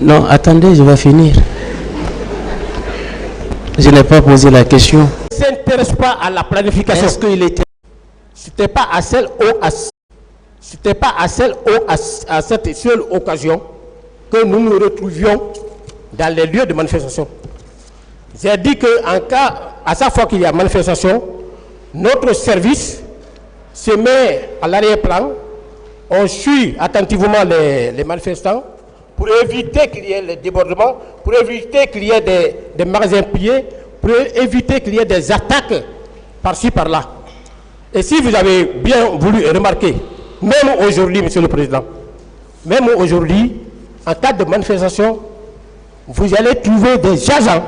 Non, attendez, je vais finir. Je n'ai pas posé la question. Ne s'intéresse pas à la planification. Est-ce qu'il était... C'était pas à cette seule occasion que nous nous retrouvions dans les lieux de manifestation. J'ai dit qu'en cas, à chaque fois qu'il y a manifestation, notre service se met à l'arrière-plan, on suit attentivement les manifestants pour éviter qu'il y ait les débordements, pour éviter qu'il y ait des magasins pillés, pour éviter qu'il y ait des attaques par-ci, par-là. Et si vous avez bien voulu remarquer, même aujourd'hui, Monsieur le Président, même aujourd'hui, en cas de manifestation, vous allez trouver des agents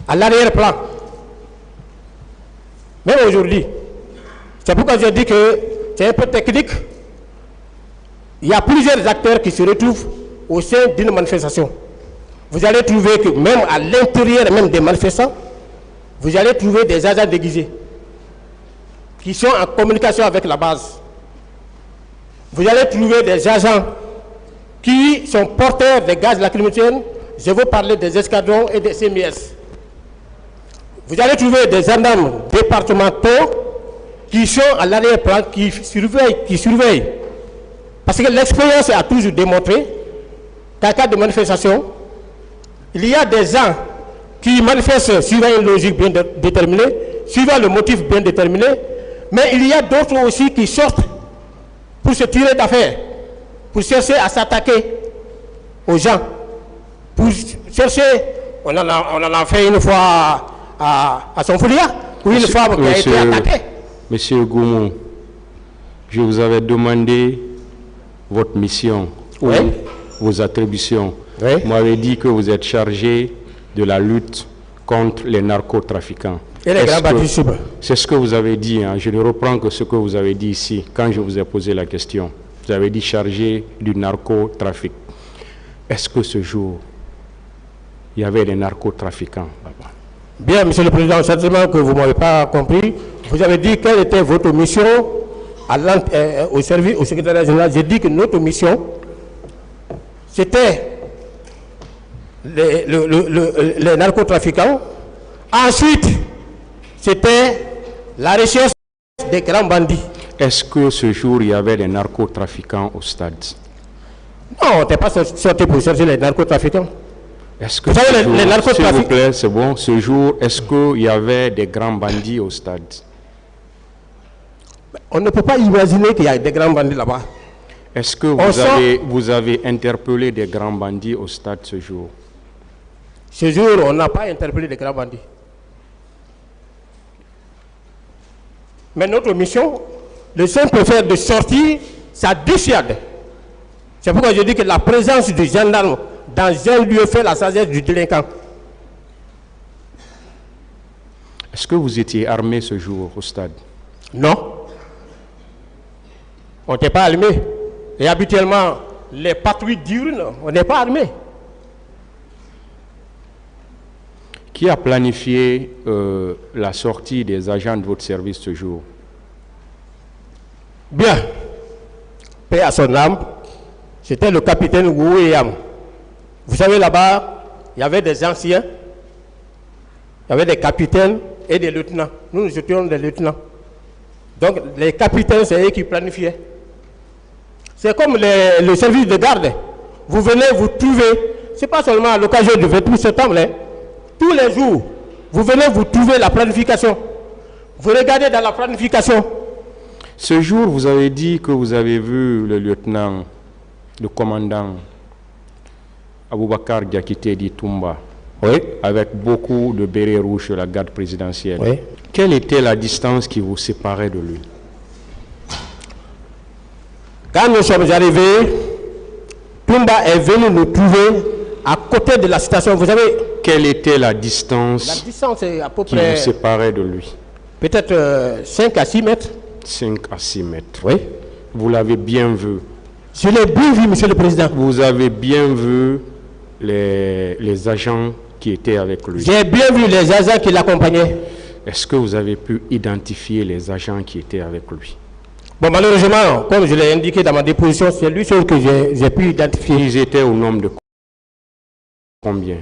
à l'arrière-plan. Même aujourd'hui. C'est pourquoi je dis que c'est un peu technique. Il y a plusieurs acteurs qui se retrouvent au sein d'une manifestation. Vous allez trouver que même à l'intérieur même des manifestants, vous allez trouver des agents déguisés qui sont en communication avec la base. Vous allez trouver des agents qui sont porteurs des gaz lacrymogènes. Je veux parler des escadrons et des CMS. Vous allez trouver des gendarmes départementaux qui sont à l'arrière-plan, qui surveillent. Parce que l'expérience a toujours démontré qu'en cas de manifestation, il y a des gens qui manifestent suivant une logique bien déterminée, suivant le motif bien déterminé, mais il y a d'autres aussi qui sortent pour se tirer d'affaire, pour chercher à s'attaquer aux gens, pour chercher, on en a fait une fois à Sonfolia, où une femme qui a été attaquée. Monsieur Goumou, je vous avais demandé votre mission, ou vos attributions. Oui. Vous m'avez dit que vous êtes chargé de la lutte contre les narcotrafiquants. Et les grands bandits. C'est ce que vous avez dit, hein. Je ne reprends que ce que vous avez dit ici, quand je vous ai posé la question. Vous avez dit chargé du narcotrafic. Est-ce que ce jour, il y avait des narcotrafiquants là-bas? Bien, Monsieur le Président, certainement que vous ne m'avez pas compris. Vous avez dit quelle était votre mission au secrétariat général. J'ai dit que notre mission, c'était les narcotrafiquants. Ensuite, c'était la recherche des grands bandits. Est-ce que ce jour, il y avait des narcotrafiquants au stade? Non, on n'est pas sorti pour chercher les narcotrafiquants. Est-ce que, s'il vous plaît, c'est bon, ce jour, est-ce qu'il y avait des grands bandits au stade? On ne peut pas imaginer qu'il y a des grands bandits là-bas. Est-ce que vous avez interpellé des grands bandits au stade ce jour? Ce jour, on n'a pas interpellé des grands bandits. Mais notre mission, le simple fait de sortir, ça dissuade. C'est pourquoi je dis que la présence du gendarme dans un lieu fait la sagesse du délinquant. Est-ce que vous étiez armé ce jour au stade? Non. On n'était pas armé. Et habituellement, les patrouilles diurnes, on n'est pas armé. Qui a planifié la sortie des agents de votre service ce jour? Bien. Paix à son âme. C'était le capitaine Wouéam. Vous savez, là-bas, il y avait des anciens, il y avait des capitaines et des lieutenants. Nous étions des lieutenants. Donc, les capitaines, c'est eux qui planifiaient. C'est comme le service de garde. Vous venez, vous trouvez, ce n'est pas seulement à l'occasion du 28 septembre, hein. Tous les jours, vous venez, vous trouvez la planification. Vous regardez dans la planification. Ce jour, vous avez dit que vous avez vu le lieutenant, le commandant Aboubakar Diakité Toumba, oui, avec beaucoup de bérets rouges de la garde présidentielle. Oui. Quelle était la distance qui vous séparait de lui? Quand nous sommes arrivés, Toumba est venu nous trouver à côté de la station. Vous savez, quelle était la distance est à peu qui près vous séparait de lui? Peut-être 5 à 6 mètres. 5 à 6 mètres. Oui. Vous l'avez bien vu? Je l'ai bien vu, Monsieur le Président. Vous avez bien vu les agents qui étaient avec lui? J'ai bien vu les agents qui l'accompagnaient. Est-ce que vous avez pu identifier les agents qui étaient avec lui? Bon, malheureusement, comme je l'ai indiqué dans ma déposition, c'est lui seul que j'ai pu identifier. Ils étaient au nombre de combien?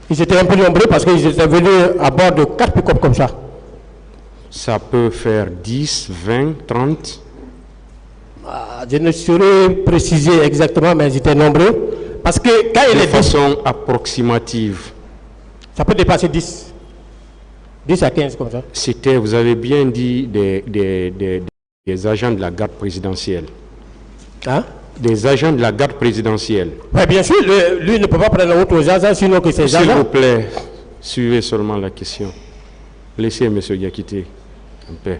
Ils étaient un peu nombreux parce qu'ils étaient venus à bord de 4 pick-up comme ça. Ça peut faire 10, 20, 30? Je ne saurais préciser exactement, mais ils étaient nombreux. Parce que quand il De est façon approximative. ça peut dépasser 10. 10 à 15 comme ça. C'était, vous avez bien dit, des agents de la garde présidentielle. Hein? Des agents de la garde présidentielle. Ouais, bien sûr, lui ne peut pas prendre autre agents, sinon que ces S'il vous agents. plaît, suivez seulement la question. Laissez M. Diakité en paix.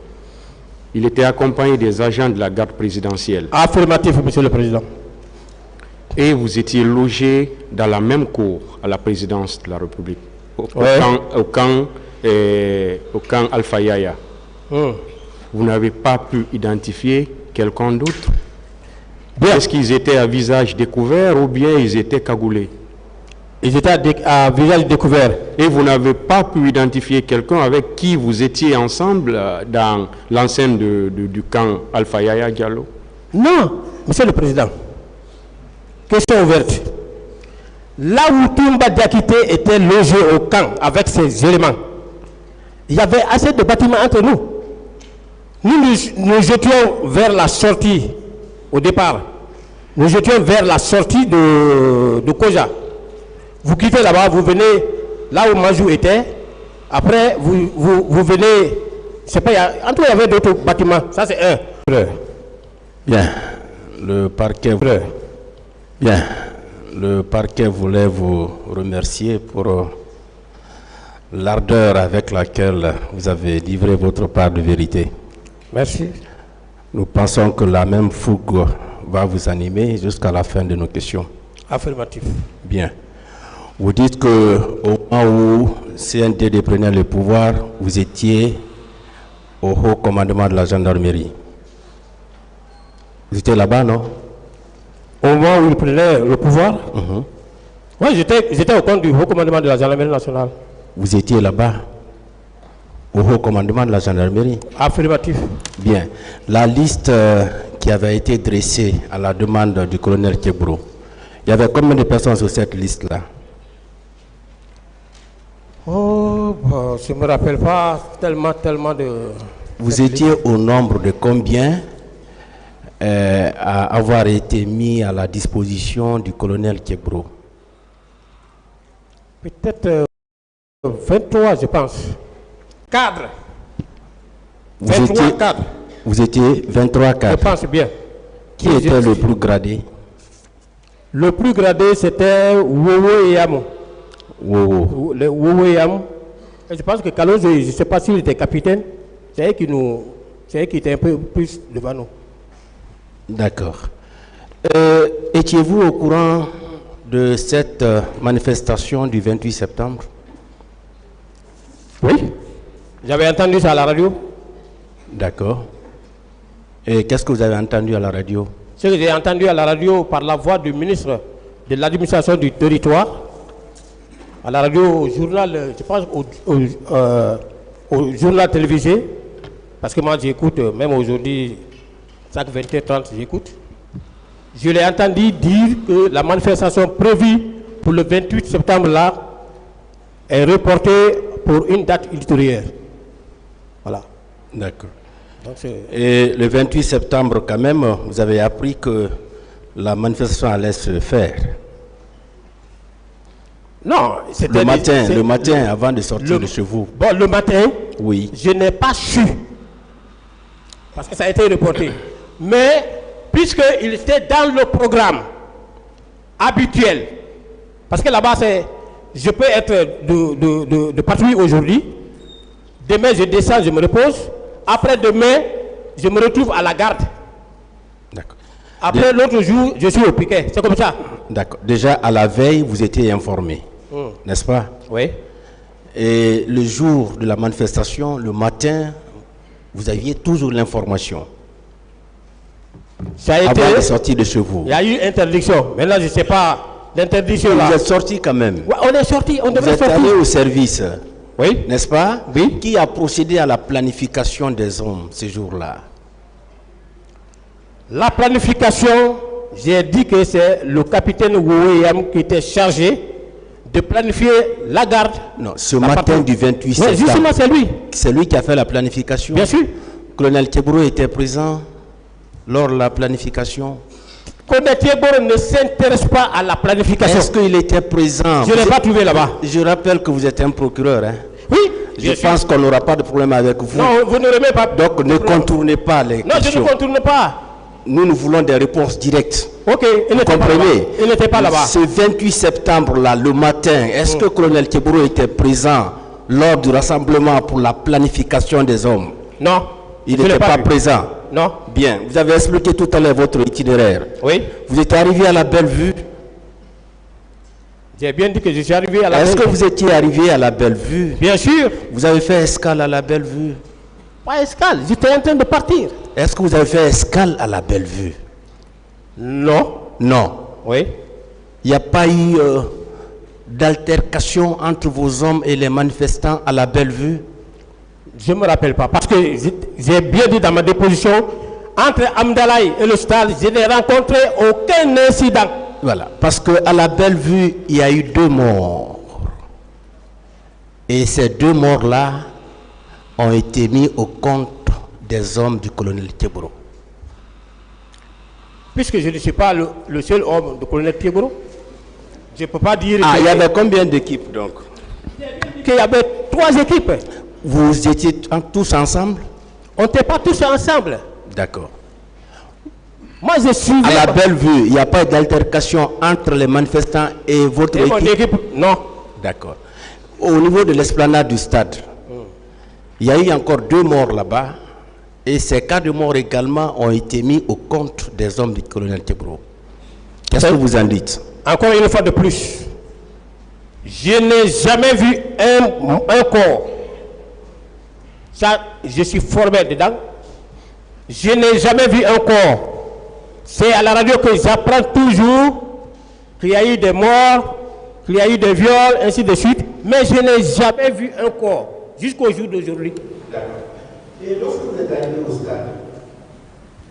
Il était accompagné des agents de la garde présidentielle. Affirmatif, Monsieur le Président. Et vous étiez logé dans la même cour à la présidence de la République, au camp Alpha Yaya. Vous n'avez pas pu identifier quelqu'un d'autre? Est-ce qu'ils étaient à visage découvert ou bien ils étaient cagoulés? Ils étaient à visage découvert. Et vous n'avez pas pu identifier quelqu'un avec qui vous étiez ensemble dans l'enceinte du camp Alpha Yaya Diallo? Non, Monsieur le Président. Question ouverte. Là où Toumba Diakité était logé au camp avec ses éléments, il y avait assez de bâtiments entre nous. Nous jetions vers la sortie au départ. Nous jetions vers la sortie de Koja. Vous quittez là-bas, vous venez là où Majou était. Après, vous venez, je sais pas, entre il y avait d'autres bâtiments. Ça, c'est un. Bien. Le parquet. Bien. Le parquet voulait vous remercier pour l'ardeur avec laquelle vous avez livré votre part de vérité. Merci. Nous pensons que la même fougue va vous animer jusqu'à la fin de nos questions. Affirmatif. Bien. Vous dites qu'au moment où CNDD prenait le pouvoir, vous étiez au haut commandement de la gendarmerie. Vous étiez là-bas, non? Au moment où il prenait le pouvoir, oui, j'étais au compte du haut commandement de la gendarmerie nationale. Vous étiez là-bas, au haut commandement de la gendarmerie? Affirmatif. Bien. La liste qui avait été dressée à la demande du colonel Kebro, il y avait combien de personnes sur cette liste-là? Oh, bon, je ne me rappelle pas tellement de... Vous étiez au nombre de combien à avoir été mis à la disposition du colonel Kebro? Peut-être 23, je pense. Cadres. 23 cadres. Vous étiez 23 cadres. Je pense bien. Qui était le plus gradé? Le plus gradé, c'était Wowo Eyamo. Wowo. Le Wowo Eyamo. Et je pense que Kalonzo, je ne sais pas s'il était capitaine, c'est elle qui était un peu plus devant nous. D'accord. Étiez-vous au courant de cette manifestation du 28 septembre? Oui. J'avais entendu ça à la radio. D'accord. Et qu'est-ce que vous avez entendu à la radio? Ce que j'ai entendu à la radio par la voix du ministre de l'administration du territoire, à la radio, au journal, je pense au journal télévisé, parce que moi j'écoute, même aujourd'hui, chaque 20h30 j'écoute. Je l'ai entendu dire que la manifestation prévue pour le 28 septembre là est reportée pour une date ultérieure. Voilà. D'accord. Et le 28 septembre, quand même, vous avez appris que la manifestation allait se faire. Non, c'était le matin avant de sortir de chez vous. Bon, le matin, oui. Je n'ai pas su, parce que ça a été reporté. Mais, puisqu'il était dans le programme habituel, parce que là-bas, je peux être de patrouille aujourd'hui, demain je descends, je me repose, après-demain, je me retrouve à la garde. D'accord. Après l'autre jour, je suis au piquet. C'est comme ça. D'accord. Déjà, à la veille, vous étiez informé, n'est-ce pas? Oui. Et le jour de la manifestation, le matin, vous aviez toujours l'information. Ça a été... Avant de sortir de chez vous. Il y a eu interdiction. Maintenant, je ne sais pas l'interdiction là. Vous êtes sorti quand même. Ouais, on est sorti, on devait sortir. Vous êtes allé au service. Oui. N'est-ce pas? Oui. Qui a procédé à la planification des hommes ces jours-là? La planification, j'ai dit que c'est le capitaine Wouéam qui était chargé de planifier la garde. Non, ce matin du 28 septembre. Justement, c'est lui. C'est lui qui a fait la planification. Bien sûr. Colonel Teboro était présent lors de la planification. Colonel Teboro ne s'intéresse pas à la planification. Est-ce qu'il était présent? Je ne l'ai pas trouvé là-bas. Je rappelle que vous êtes un procureur. Hein? Oui. Je pense qu'on n'aura pas de problème avec vous. Non, vous ne remettez pas. Donc ne contournez pas les questions. Non, je ne contourne pas. Nous voulons des réponses directes. Ok, il n'était pas là-bas. Il n'était pas là-bas. Ce 28 septembre-là, le matin, est-ce que Colonel Teboro était présent lors du rassemblement pour la planification des hommes? Non. Il n'était pas présent. Non. Bien. Vous avez expliqué tout à l'heure votre itinéraire. Oui. Vous êtes arrivé à la Bellevue. J'ai bien dit que je suis arrivé à la Bellevue. Est-ce que vous étiez arrivé à la Bellevue? Bien sûr. Vous avez fait escale à la Bellevue? Pas escale, j'étais en train de partir. Est-ce que vous avez fait escale à la Bellevue? Non. Non. Oui. Il n'y a pas eu d'altercation entre vos hommes et les manifestants à la Bellevue? Je ne me rappelle pas, parce que j'ai bien dit dans ma déposition, entre Amdalaï et le stade, je n'ai rencontré aucun incident. Voilà, parce qu'à la Bellevue, il y a eu 2 morts. Et ces 2 morts-là ont été mis au compte des hommes du colonel Teboro. Puisque je ne suis pas le seul homme du colonel Teboro, je ne peux pas dire... Ah, il y avait combien d'équipes donc? Qu'il y avait 3 équipes. Vous étiez tous ensemble? On n'était pas tous ensemble. D'accord. Moi, je suis... À la Bellevue, il n'y a pas d'altercation entre les manifestants et votre équipe? Non. D'accord. Au niveau de l'esplanade du stade, il y a eu encore 2 morts là-bas. Et ces cas de mort également ont été mis au compte des hommes du colonel Teboro. Qu'est-ce que vous en dites? Encore une fois de plus, je n'ai jamais vu un corps. Ça, je suis formé dedans. Je n'ai jamais vu un corps. C'est à la radio que j'apprends toujours qu'il y a eu des morts, qu'il y a eu des viols, ainsi de suite. Mais je n'ai jamais vu un corps jusqu'au jour d'aujourd'hui. D'accord. Et lorsque vous êtes arrivé au stade,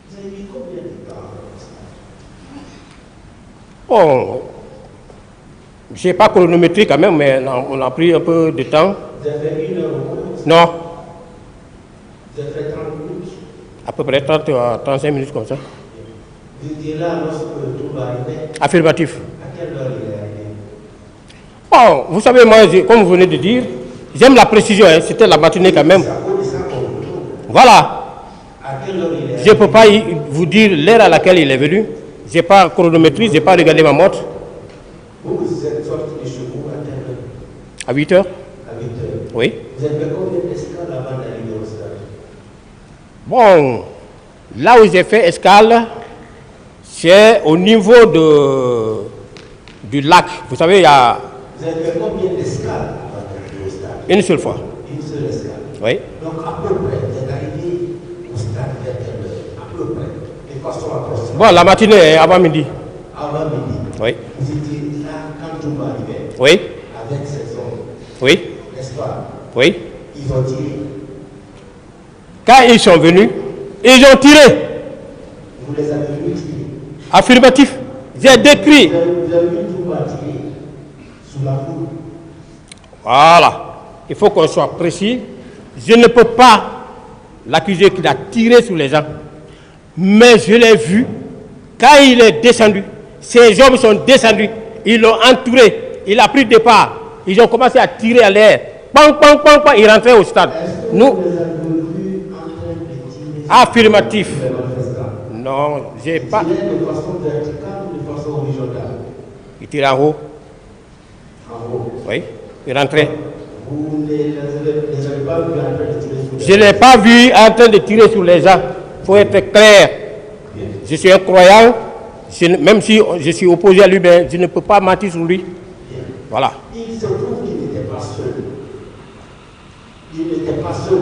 vous avez mis combien de temps au stade? Bon, je n'ai pas chronométré quand même, mais on a pris un peu de temps. Vous avez fait 1 heure au moins? Non. Vous avez fait 30 minutes? À peu près 30 à 35 minutes comme ça. Vous étiez là lorsque tout arrivait? Affirmatif. À quelle heure il est arrivé? Bon, vous savez, moi, comme vous venez de dire, j'aime la précision, hein, c'était la matinée quand même. Voilà. À quelle heure il est arrivé? Je ne peux pas vous dire l'heure à laquelle il est venu. Je n'ai pas chronométrie, je n'ai pas regardé ma montre. Vous êtes sorti de chez vous à quelle heure? À 8 heures. À 8 heures. Oui. Vous avez fait combien d'escales avant d'arriver au stade? Bon, là où j'ai fait escale, c'est au niveau du lac. Vous savez, il y a... Vous avez fait combien d'escales avant d'arriver au stade? Une seule fois. Une seule escale. Oui. Donc à peu près, vous êtes arrivé au stade vers quelle heure? À peu près. De façon approximative. Bon, la matinée, avant midi. Avant midi. Oui. Vous étiez là quand tout arrivait. Oui. Avec ces hommes. Oui. N'est-ce pas? Oui. Ils ont tiré. Quand ils sont venus, ils ont tiré. Vous les avez vus tirer. Affirmatif. J'ai décrit. Vous avez vu tout tirer sous la foule. Voilà. Il faut qu'on soit précis. Je ne peux pas l'accuser qu'il a tiré sur les gens. Mais je l'ai vu. Quand il est descendu, ces hommes sont descendus. Ils l'ont entouré. Il a pris départ. Ils ont commencé à tirer à l'air. Pam, pam, pam, pam. Ils rentraient au stade. Nous. Vous les avez vus en train de tirer Affirmatif. sur les manifestants. Non, j'ai pas. Ils tiraient de façon verticale ou de façon horizontale? Il tirait en haut. En haut. Oui. Il rentrait. Vous ne les avez pas vus en train de tirer sur les Je ne l'ai pas vu en train de tirer sur les gens. Il faut être clair. Je suis un croyant. Même si je suis opposé à lui, mais je ne peux pas mentir sur lui. Voilà. Il se trouve qu'il n'était pas seul. Il n'était pas seul.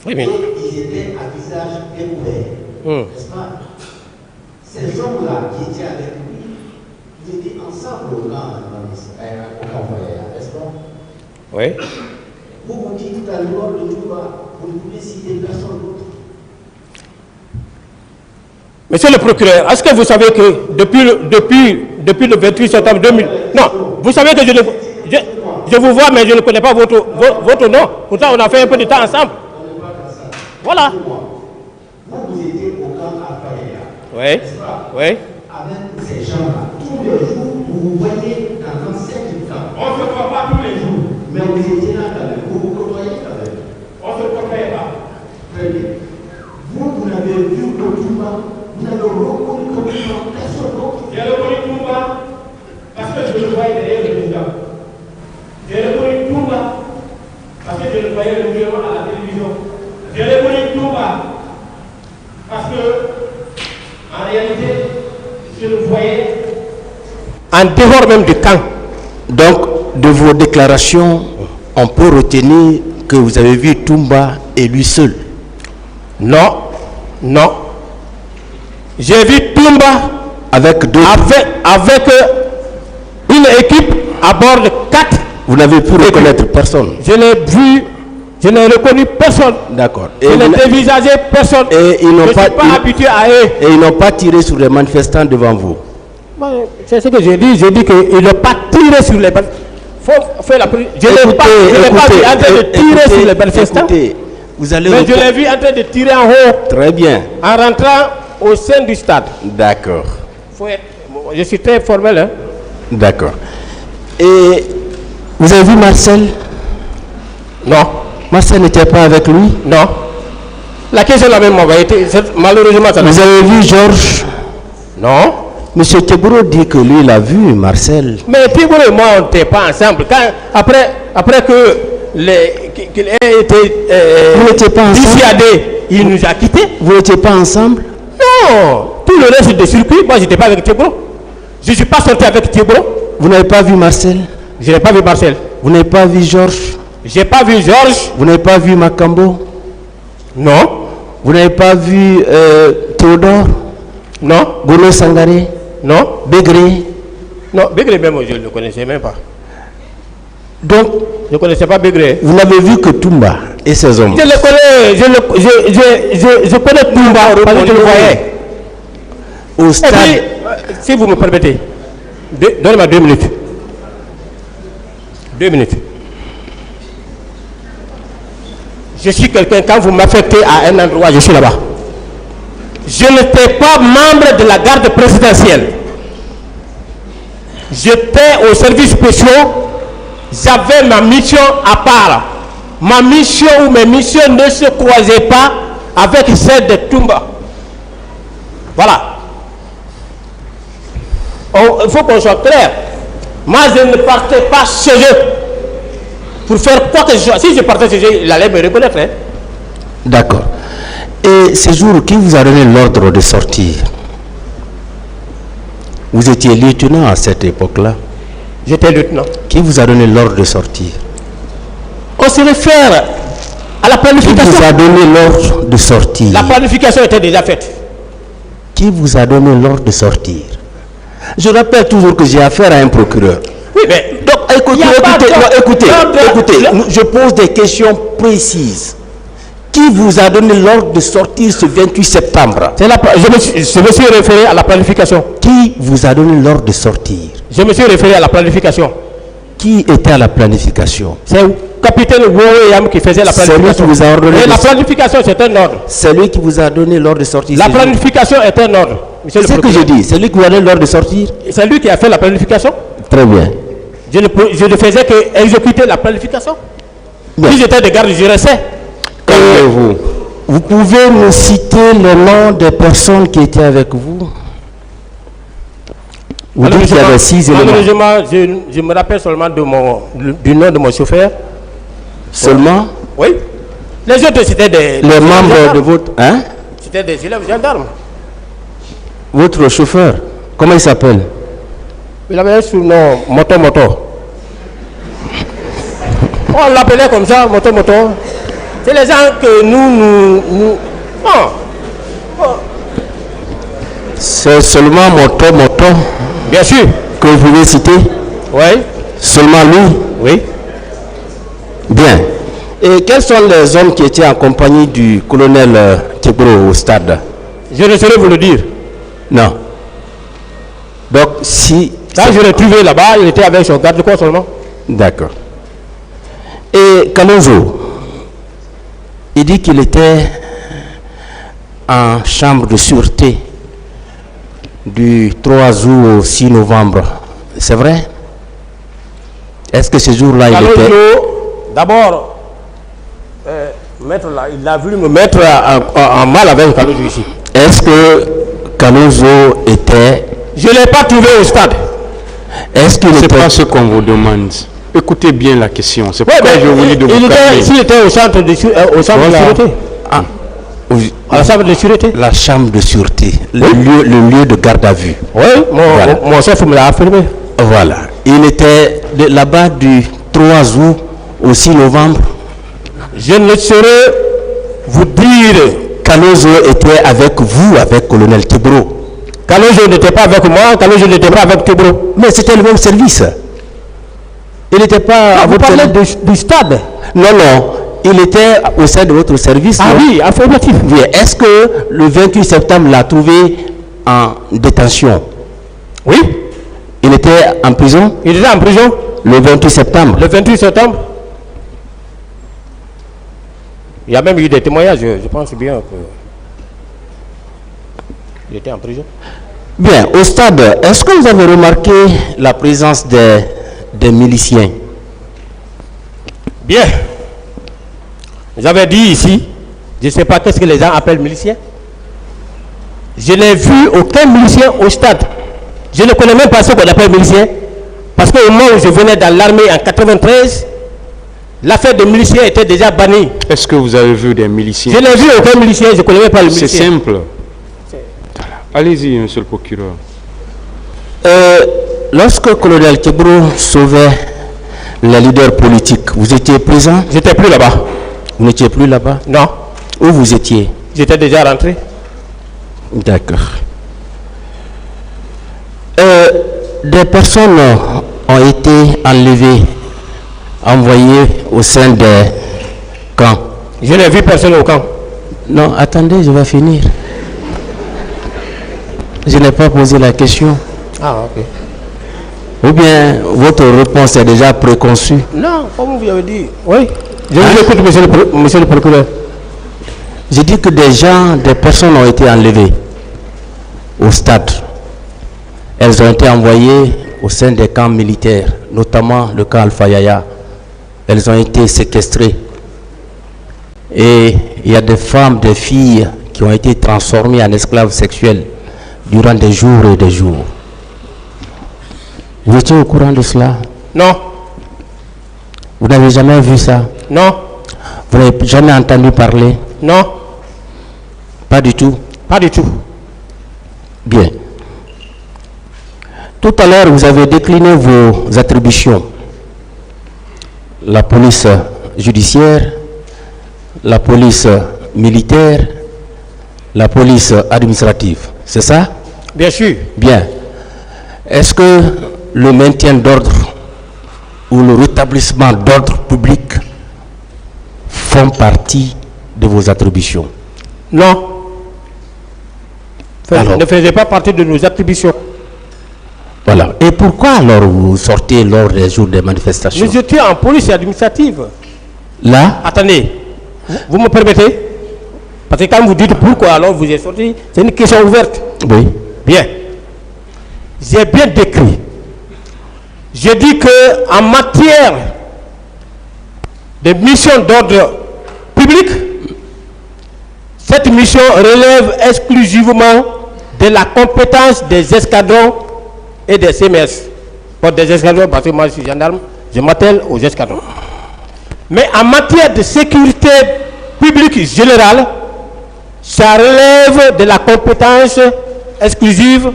Oui, mais... Et ils étaient à visage découvert. N'est-ce pas? Ces hommes-là qui étaient avec lui, ils étaient ensemble au convoyeur, n'est-ce pas? Oui. Vous vous dites tout à l'heure de Touba, vous ne pouvez citer personne d'autre. Monsieur le procureur, est-ce que vous savez que depuis depuis le 28 septembre 2000. Non, vous savez que je vous vois, mais je ne connais pas votre nom. Pourtant, on a fait un peu de temps ensemble. Voilà. Vous étiez au camp Alpha. Oui. Oui. Avec ces gens-là, tous les jours, vous voyez dans cette camp. On ne se voit pas tous les jours. Mais vous étiez là quand même. Vous vous côtoyez quand même. On ne se côtoyait pas. Très bien. Vous n'avez vu que Toumba. Vous n'avez reconnu que Toumba. Personne d'autre. J'ai reconnu Toumba parce que je le voyais derrière le président. J'ai reconnu Toumba parce que je le voyais régulièrement à la télévision. J'ai reconnu Toumba parce que, en réalité, je le voyais en dehors même du camp. Donc, de vos déclarations, on peut retenir que vous avez vu Toumba et lui seul. Non, non. J'ai vu Toumba avec une équipe à bord de 4. Vous n'avez pu reconnaître personne. Je l'ai vu, je n'ai reconnu personne. D'accord. Je n'ai dévisagé personne. Et ils n'ont pas, habitué à eux. Et ils n'ont pas tiré sur les manifestants devant vous. C'est ce que j'ai dit. J'ai dit qu'ils n'ont pas tiré sur les manifestants. Faut faire la prise. Je n'ai pas vu en train de tirer sur les manifestants. Écoutez, vous allez mais je l'ai vu en train de tirer en haut. Très bien. En rentrant au sein du stade. D'accord. Je suis très formel. Hein? D'accord. Et vous avez vu Marcel? Non. Marcel n'était pas avec lui? Non. La question est la même. Malheureusement, ça. Vous avez vu Georges? Non. Monsieur Teburo dit que lui, il a vu Marcel. Mais Teburo et moi, on n'était pas ensemble. Après qu'il ait été vous n'étiez pas ensemble? dissuadé, il nous a quittés. Vous n'étiez pas ensemble? Non. Tout le reste de circuit, moi, je n'étais pas avec Teburo. Je ne suis pas sorti avec Teburo. Vous n'avez pas vu Marcel? Je n'ai pas vu Marcel. Vous n'avez pas vu Georges? Je n'ai pas vu Georges. Vous n'avez pas vu Makambo? Non. Vous n'avez pas vu Théodore? Non. Gono Sangaré? Non. Bégré? Non, Bégré même, je ne le connaissais même pas. Donc, je ne connaissais pas Bégré. Vous n'avez vu que Toumba et ses hommes? Je le connais, je connais Toumba parce que je le voyais. Au stade. Et puis, si vous me permettez, donnez-moi 2 minutes. 2 minutes. Je suis quelqu'un, quand vous m'affectez à un endroit, je suis là-bas. Je n'étais pas membre de la garde présidentielle. J'étais au service spécial. J'avais ma mission à part. Ma mission ou mes missions ne se croisaient pas avec celle de Toumba. Voilà. Il faut qu'on soit clair. Moi, je ne partais pas chez eux pour faire quoi que ce soit. Si je partais chez eux, il allait me reconnaître. Hein? D'accord. Et ce jour, qui vous a donné l'ordre de sortir? Vous étiez lieutenant à cette époque-là? J'étais lieutenant. Qui vous a donné l'ordre de sortir? On se réfère à la planification. Qui vous a donné l'ordre de sortir? La planification était déjà faite. Qui vous a donné l'ordre de sortir? Je rappelle toujours que j'ai affaire à un procureur. Oui, mais donc écoutez, je pose des questions précises. Qui vous a donné l'ordre de sortir ce 28 septembre? Je me suis référé à la planification. Qui vous a donné l'ordre de sortir? Je me suis référé à la planification. Qui était à la planification? C'est le capitaine Wouéam qui faisait la planification. C'est lui qui vous a ordonné. La planification, c'est un ordre. C'est lui qui vous a donné l'ordre de sortir. La planification est un ordre. C'est ce que je dis. C'est lui qui vous a donné l'ordre de sortir. C'est lui qui a fait la planification. Très bien. Je ne faisais qu'exécuter la planification. Bien. Si j'étais de garde, je restais. Vous pouvez me citer le nom des personnes qui étaient avec vous? Vous dites qu'il y avait 6 éléments. Malheureusement, je me rappelle seulement du nom de mon chauffeur. Seulement? Oui. Les autres, c'était des... Les membres de votre... Hein? C'était des élèves gendarmes. Votre chauffeur, comment il s'appelle? Il avait un surnom, Moto. On l'appelait comme ça, Moto. C'est les gens que nous... C'est seulement Moto. Bien sûr. Que vous pouvez citer? Oui. Seulement lui? Oui. Bien. Et quels sont les hommes qui étaient en compagnie du colonel Teburo au stade? Je ne saurais vous le dire. Non. Donc, si... Quand je l'ai trouvé là-bas, il était avec son garde-corps seulement. D'accord. Et Kalonzo, il dit qu'il était en chambre de sûreté du 3 août au 6 novembre. C'est vrai? Est-ce que ce jour-là, il était... D'abord, maître là, il a voulu me mettre en mal avec Kalonzo ici. Est-ce que Kalonzo était... Je ne l'ai pas trouvé au stade. Est-ce qu'il C'est était... pas ce qu'on vous demande. Écoutez bien la question. C'est pourquoi je vous dis de vous calmer. S'il était au centre de sûreté. Ah, À la chambre de sûreté. la chambre de sûreté, le lieu de garde à vue. Oui, mon chef me l'a affirmé. Voilà. Il était là-bas du 3 août au 6 novembre. Je ne saurais vous dire. Kalonzo était avec vous, avec colonel Tebro. Kalonzo n'était pas avec moi, Kalonzo n'était pas avec Tebro. Mais c'était le même service. Il n'était pas à Vous votre parlez service. du stade. Non, non. Il était au sein de votre service. Ah non? oui, affirmatif. Oui. Est-ce que le 28 septembre l'a trouvé en détention? Oui, Il était en prison il était en prison le 28 septembre. le 28 septembre. Il y a même eu des témoignages, je pense bien que il était en prison. Bien, au stade, est-ce que vous avez remarqué la présence des miliciens? Bien. J'avais dit ici, je ne sais pas qu'est-ce que les gens appellent miliciens. Je n'ai vu aucun milicien au stade. Je ne connais même pas ce qu'on appelle milicien. Parce qu'au moment où je venais dans l'armée en 93, l'affaire des miliciens était déjà bannie. Est-ce que vous avez vu des miliciens? Je n'ai vu aucun milicien, je ne connais même pas le milicien. C'est simple. Allez-y, monsieur le procureur. Lorsque le colonel Tebro sauvait les leaders politiques, vous étiez présent? J'étais plus là-bas. Vous n'étiez plus là-bas? Non, Où vous étiez? j'étais déjà rentré. D'accord. Des personnes ont été enlevées, envoyées au sein des camps. Je n'ai vu personne au camp. Non, attendez, je vais finir. Je n'ai pas posé la question. Ah, ok. Ou bien votre réponse est déjà préconçue? Non, comme vous avez dit. Oui. Je vous écoute, monsieur le procureur. J'ai dit que des personnes ont été enlevées au stade. Elles ont été envoyées au sein des camps militaires, notamment le camp Alpha Yaya. Elles ont été séquestrées. Et il y a des femmes, des filles qui ont été transformées en esclaves sexuels durant des jours et des jours. Vous étiez au courant de cela? Non, Vous n'avez jamais vu ça? non, Vous n'avez jamais entendu parler? non, Pas du tout? pas du tout. Bien. Tout à l'heure, vous avez décliné vos attributions. La police judiciaire, la police militaire, la police administrative. C'est ça? Bien sûr. Bien. Est-ce que le maintien d'ordre ou le rétablissement d'ordre public font partie de vos attributions? Non. Alors. Ne faisait pas partie de nos attributions. Voilà. Et pourquoi alors vous sortez lors des jours des manifestations? Nous étions en police administrative. Là, Attendez, vous me permettez? Parce que quand vous dites pourquoi alors vous êtes sorti, c'est une question ouverte. oui. Bien. J'ai bien décrit. Je dis que en matière de mission d'ordre public, cette mission relève exclusivement de la compétence des escadrons et des CMS. Pas des escadrons, parce que moi je suis gendarme, je m'attelle aux escadrons. Mais en matière de sécurité publique générale, ça relève de la compétence exclusive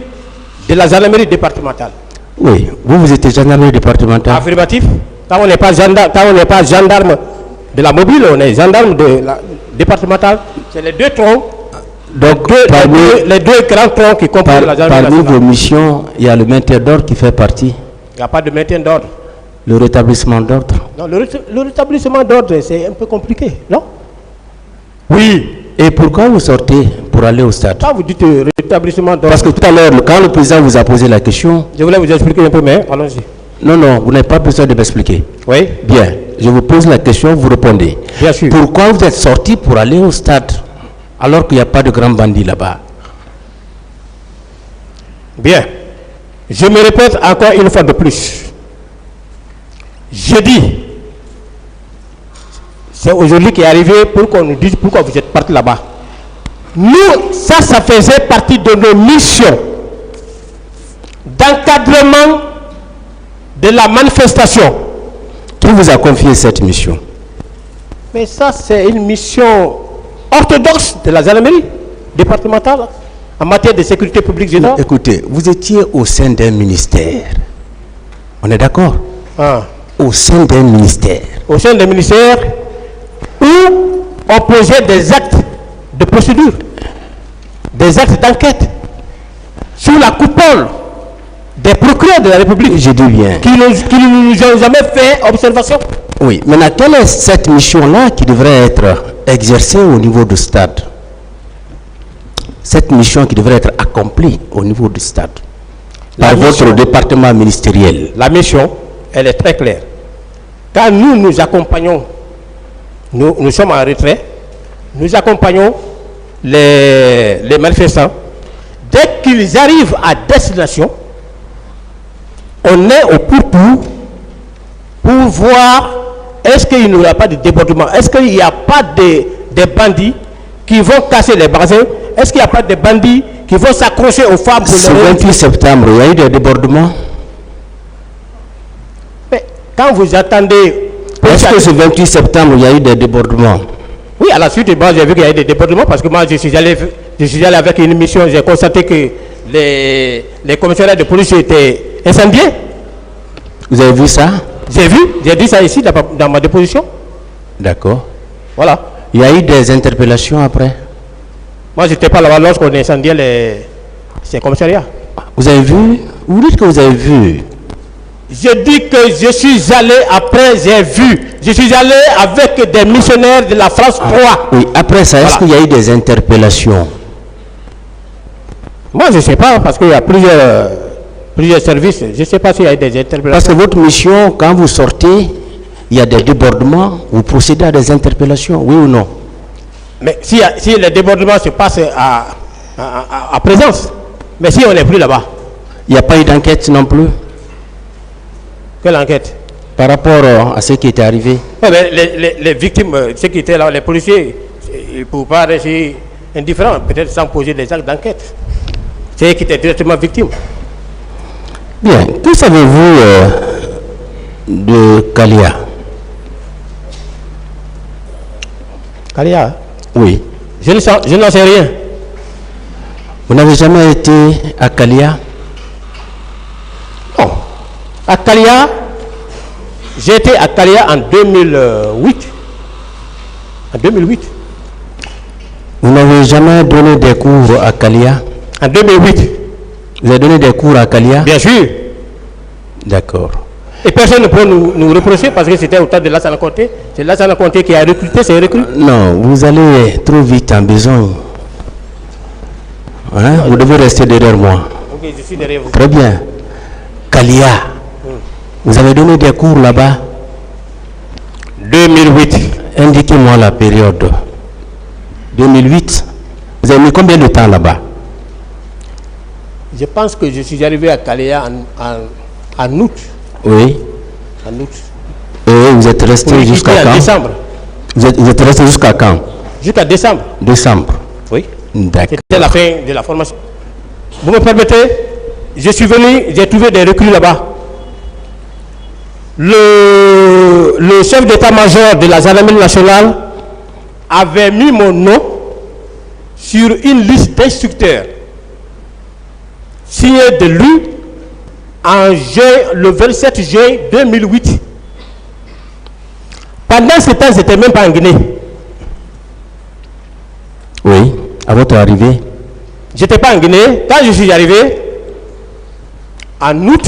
de la gendarmerie départementale. Oui, vous étiez gendarmerie départementale. Affirmatif. Quand on n'est pas gendarme de la mobile, on est gendarme de la départementale. C'est les deux troncs. Donc, Les deux grands troncs qui composent la gendarmerie parmi vos nationale. missions, il y a le maintien d'ordre qui fait partie, Il n'y a pas de maintien d'ordre. le rétablissement d'ordre. Non, le rétablissement d'ordre, c'est un peu compliqué, non? Oui. Et pourquoi vous sortez pour aller au stade? Quand vous dites rétablissement d'ordre, Parce que tout à l'heure, quand le président vous a posé la question... je voulais vous expliquer un peu, mais allons-y. Non, non, vous n'avez pas besoin de m'expliquer. Oui. Bien, je vous pose la question, vous répondez. Bien sûr. Pourquoi vous êtes sorti pour aller au stade alors qu'il n'y a pas de grands bandits là-bas? Bien. Je me répète encore une fois de plus. Je dis, c'est aujourd'hui qui est arrivé pour qu'on nous dise pourquoi vous êtes parti là-bas. Nous, ça faisait partie de nos missions d'encadrement de la manifestation. Qui vous a confié cette mission? Mais ça, c'est une mission orthodoxe de la gendarmerie départementale en matière de sécurité publique générale. Écoutez, vous étiez au sein d'un ministère. On est d'accord? Au sein d'un ministère. Au sein d'un ministère où on posait des actes de procédure, des actes d'enquête sous la coupole des procureurs de la République. Je dis bien. Qui ne nous ont jamais fait observation. Oui, maintenant, quelle est cette mission-là qui devrait être exercée au niveau du stade? Cette mission qui devrait être accomplie au niveau du stade par votre département ministériel. La mission, elle est très claire. Quand nous accompagnons, nous sommes en retrait, nous accompagnons les manifestants. Dès qu'ils arrivent à destination, on est au pourpoint pour voir est-ce qu'il n'y aura pas de débordement, est-ce qu'il n'y a pas des bandits qui vont casser les basins, est-ce qu'il n'y a pas des bandits qui vont s'accrocher aux femmes pour Ce 28 septembre, il y a eu des débordements. Mais quand vous attendez... Est-ce que ce 28 septembre, il y a eu des débordements? Oui, à la suite, moi j'ai vu qu'il y a eu des débordements parce que moi je suis allé avec une mission, j'ai constaté que les commissariats de police étaient incendiés. Vous avez vu ça? J'ai vu, j'ai dit ça ici dans ma déposition. D'accord. Voilà. Il y a eu des interpellations après? Moi je n'étais pas là-bas lorsqu'on incendiait ces commissariats. Vous avez vu? Vous dites que vous avez vu? Je dis que je suis allé après, j'ai vu. Je suis allé avec des missionnaires de la France 3. Oui, après ça, est-ce qu'il y a eu des interpellations? Moi, je ne sais pas, parce qu'il y a plusieurs services. Je ne sais pas s'il y a eu des interpellations. Parce que votre mission, quand vous sortez, il y a des débordements, vous procédez à des interpellations, oui ou non? Mais si les débordements se passent à présence, mais si on n'est plus là-bas. Il n'y a pas eu d'enquête non plus? Quelle enquête? Par rapport à ce qui était arrivé? Eh bien, les victimes, ceux qui étaient là, les policiers, ils ne pouvaient pas rester indifférents, peut-être sans poser des actes d'enquête. C'est eux qui étaient directement victimes. Bien, que savez-vous de Kalia? Kalia? Oui. Je n'en sais rien. Vous n'avez jamais été à Kalia? Non. À Kalia, j'ai été à Kalia en 2008. En 2008. Vous n'avez jamais donné des cours à Kalia? En 2008. Vous avez donné des cours à Kalia? Bien sûr. D'accord. Et personne ne peut nous reprocher parce que c'était au temps de Lassana Conté. C'est Lassana Conté qui a recruté ces recrues. Non, vous allez trop vite en besogne. Hein? Vous devez rester derrière moi. Ok, je suis derrière vous. Très bien. Kalia, vous avez donné des cours là-bas? 2008. Indiquez-moi la période. 2008. Vous avez mis combien de temps là-bas? Je pense que je suis arrivé à Kalia en août. Oui. En août. Et vous êtes resté jusqu'à quand? En décembre. Vous êtes resté jusqu'à quand? Jusqu'à décembre. Décembre. Oui. D'accord. C'était la fin de la formation. Vous me permettez? Je suis venu, j'ai trouvé des recrues là-bas. Le chef d'état-major de la gendarmerie nationale avait mis mon nom sur une liste d'instructeurs signée de lui le 27 juin 2008. Pendant ce temps, je n'étais même pas en Guinée. Oui, à votre arrivée? Je n'étais pas en Guinée. Quand je suis arrivé, en août,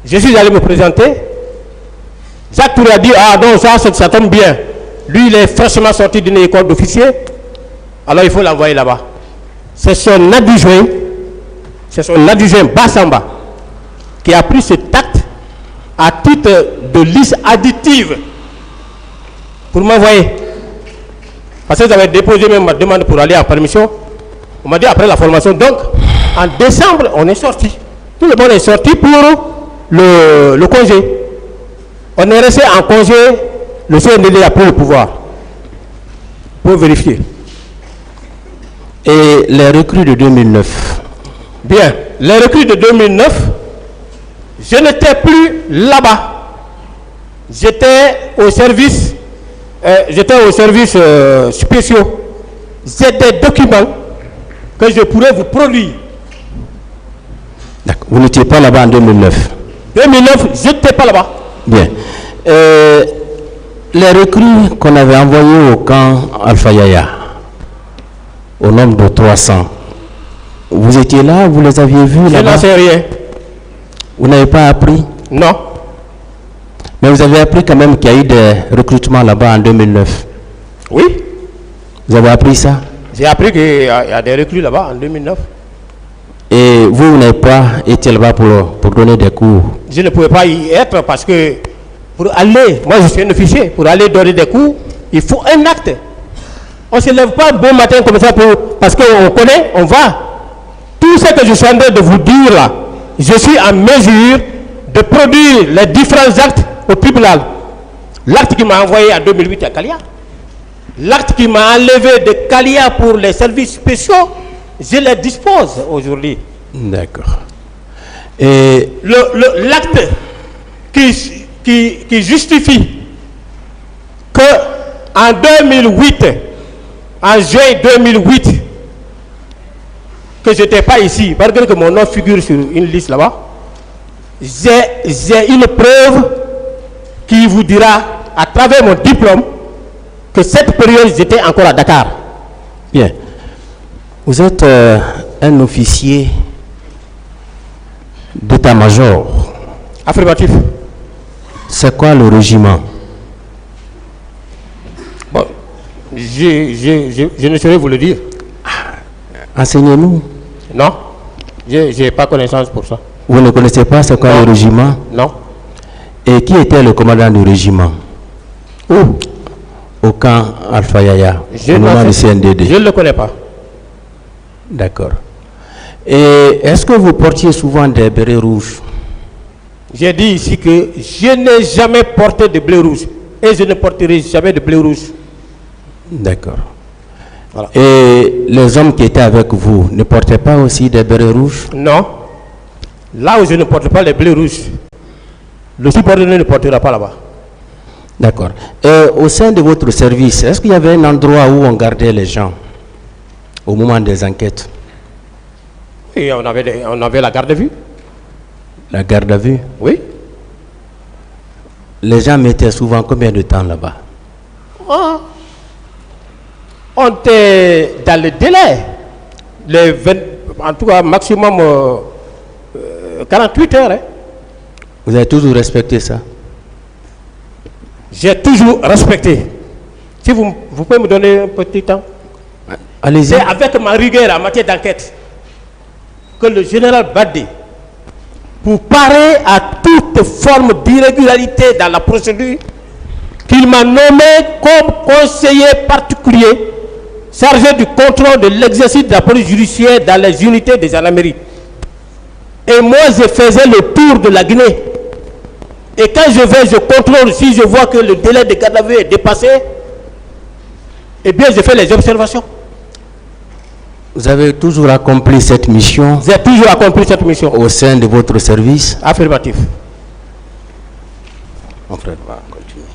je suis allé me présenter. Jacques Touré a dit, ah non, ça tombe bien. lui il est fraîchement sorti d'une école d'officier, alors il faut l'envoyer là-bas. C'est son adjoint Bassamba qui a pris cet acte à titre de liste additive pour m'envoyer. Parce que j'avais déposé même ma demande pour aller en permission. On m'a dit après la formation. Donc, en décembre, on est sorti. Tout le monde est sorti pour le congé. On est resté en congé. Le CNDD a pris le pouvoir pour vérifier. Et les recrues de 2009? Bien, les recrues de 2009, je n'étais plus là-bas. J'étais au service spéciaux. J'ai des documents que je pourrais vous produire. D'accord. Vous n'étiez pas là-bas en 2009? 2009, je n'étais pas là-bas. Bien. Les recrues qu'on avait envoyées au camp Alpha Yaya, au nombre de 300, vous étiez là, vous les aviez vus là-bas? Je n'en sais rien. Vous n'avez pas appris? Non. Mais vous avez appris quand même qu'il y a eu des recrutements là-bas en 2009? Oui. Vous avez appris ça? J'ai appris qu'il y a des recrues là-bas en 2009. Et vous n'avez pas été là-bas pour donner des cours? Je ne pouvais pas y être parce que pour aller, moi je suis un officier, pour aller donner des cours, il faut un acte. On ne se lève pas bon matin comme ça parce qu'on connaît, on va. Tout ce que je suis en train de vous dire là, je suis en mesure de produire les différents actes au tribunal. L'acte qui m'a envoyé en 2008 à Kalia, l'acte qui m'a enlevé de Kalia pour les services spéciaux, je les dispose aujourd'hui. D'accord. Et l'acte qui justifie que en 2008, en juin 2008, que je n'étais pas ici, malgré que mon nom figure sur une liste là-bas, j'ai une preuve qui vous dira, à travers mon diplôme, que cette période, j'étais encore à Dakar. Bien. Vous êtes un officier d'état-major. Affirmatif. C'est quoi le régiment? Bon, je ne saurais vous le dire. Enseignez-nous. Non, je n'ai pas connaissance pour ça. Vous ne connaissez pas c'est quoi le régiment? Non. Et qui était le commandant du régiment? Où? Au camp Alpha Yaya, Je au moment du CNDD. Je ne le connais pas. D'accord. Et est-ce que vous portiez souvent des bérets rouges? J'ai dit ici que je n'ai jamais porté de bleu rouge et je ne porterai jamais de bleu rouge. D'accord. Voilà. Et les hommes qui étaient avec vous ne portaient pas aussi des bérets rouges? Non. Là où je ne porte pas les bleus rouges, le subordonné ne portera pas là-bas. D'accord. Et au sein de votre service, est-ce qu'il y avait un endroit où on gardait les gens au moment des enquêtes? Et on avait la garde à vue. La garde à vue? Oui. Les gens mettaient souvent combien de temps là-bas? On était dans le délai, en tout cas maximum 48 heures. Hein. Vous avez toujours respecté ça? J'ai toujours respecté. Si vous pouvez me donner un petit temps. Allez-y. C'est avec ma rigueur en matière d'enquête que le général Badé, pour parer à toute forme d'irrégularité dans la procédure, qu'il m'a nommé comme conseiller particulier chargé du contrôle de l'exercice de la police judiciaire dans les unités des gendarmeries. Et moi, je faisais le tour de la Guinée. Et quand je vais, je contrôle, si je vois que le délai de garde à vue est dépassé, eh bien, je fais les observations. Vous avez toujours accompli cette mission? J'ai toujours accompli cette mission. Au sein de votre service? Affirmatif. Mon frère va continuer.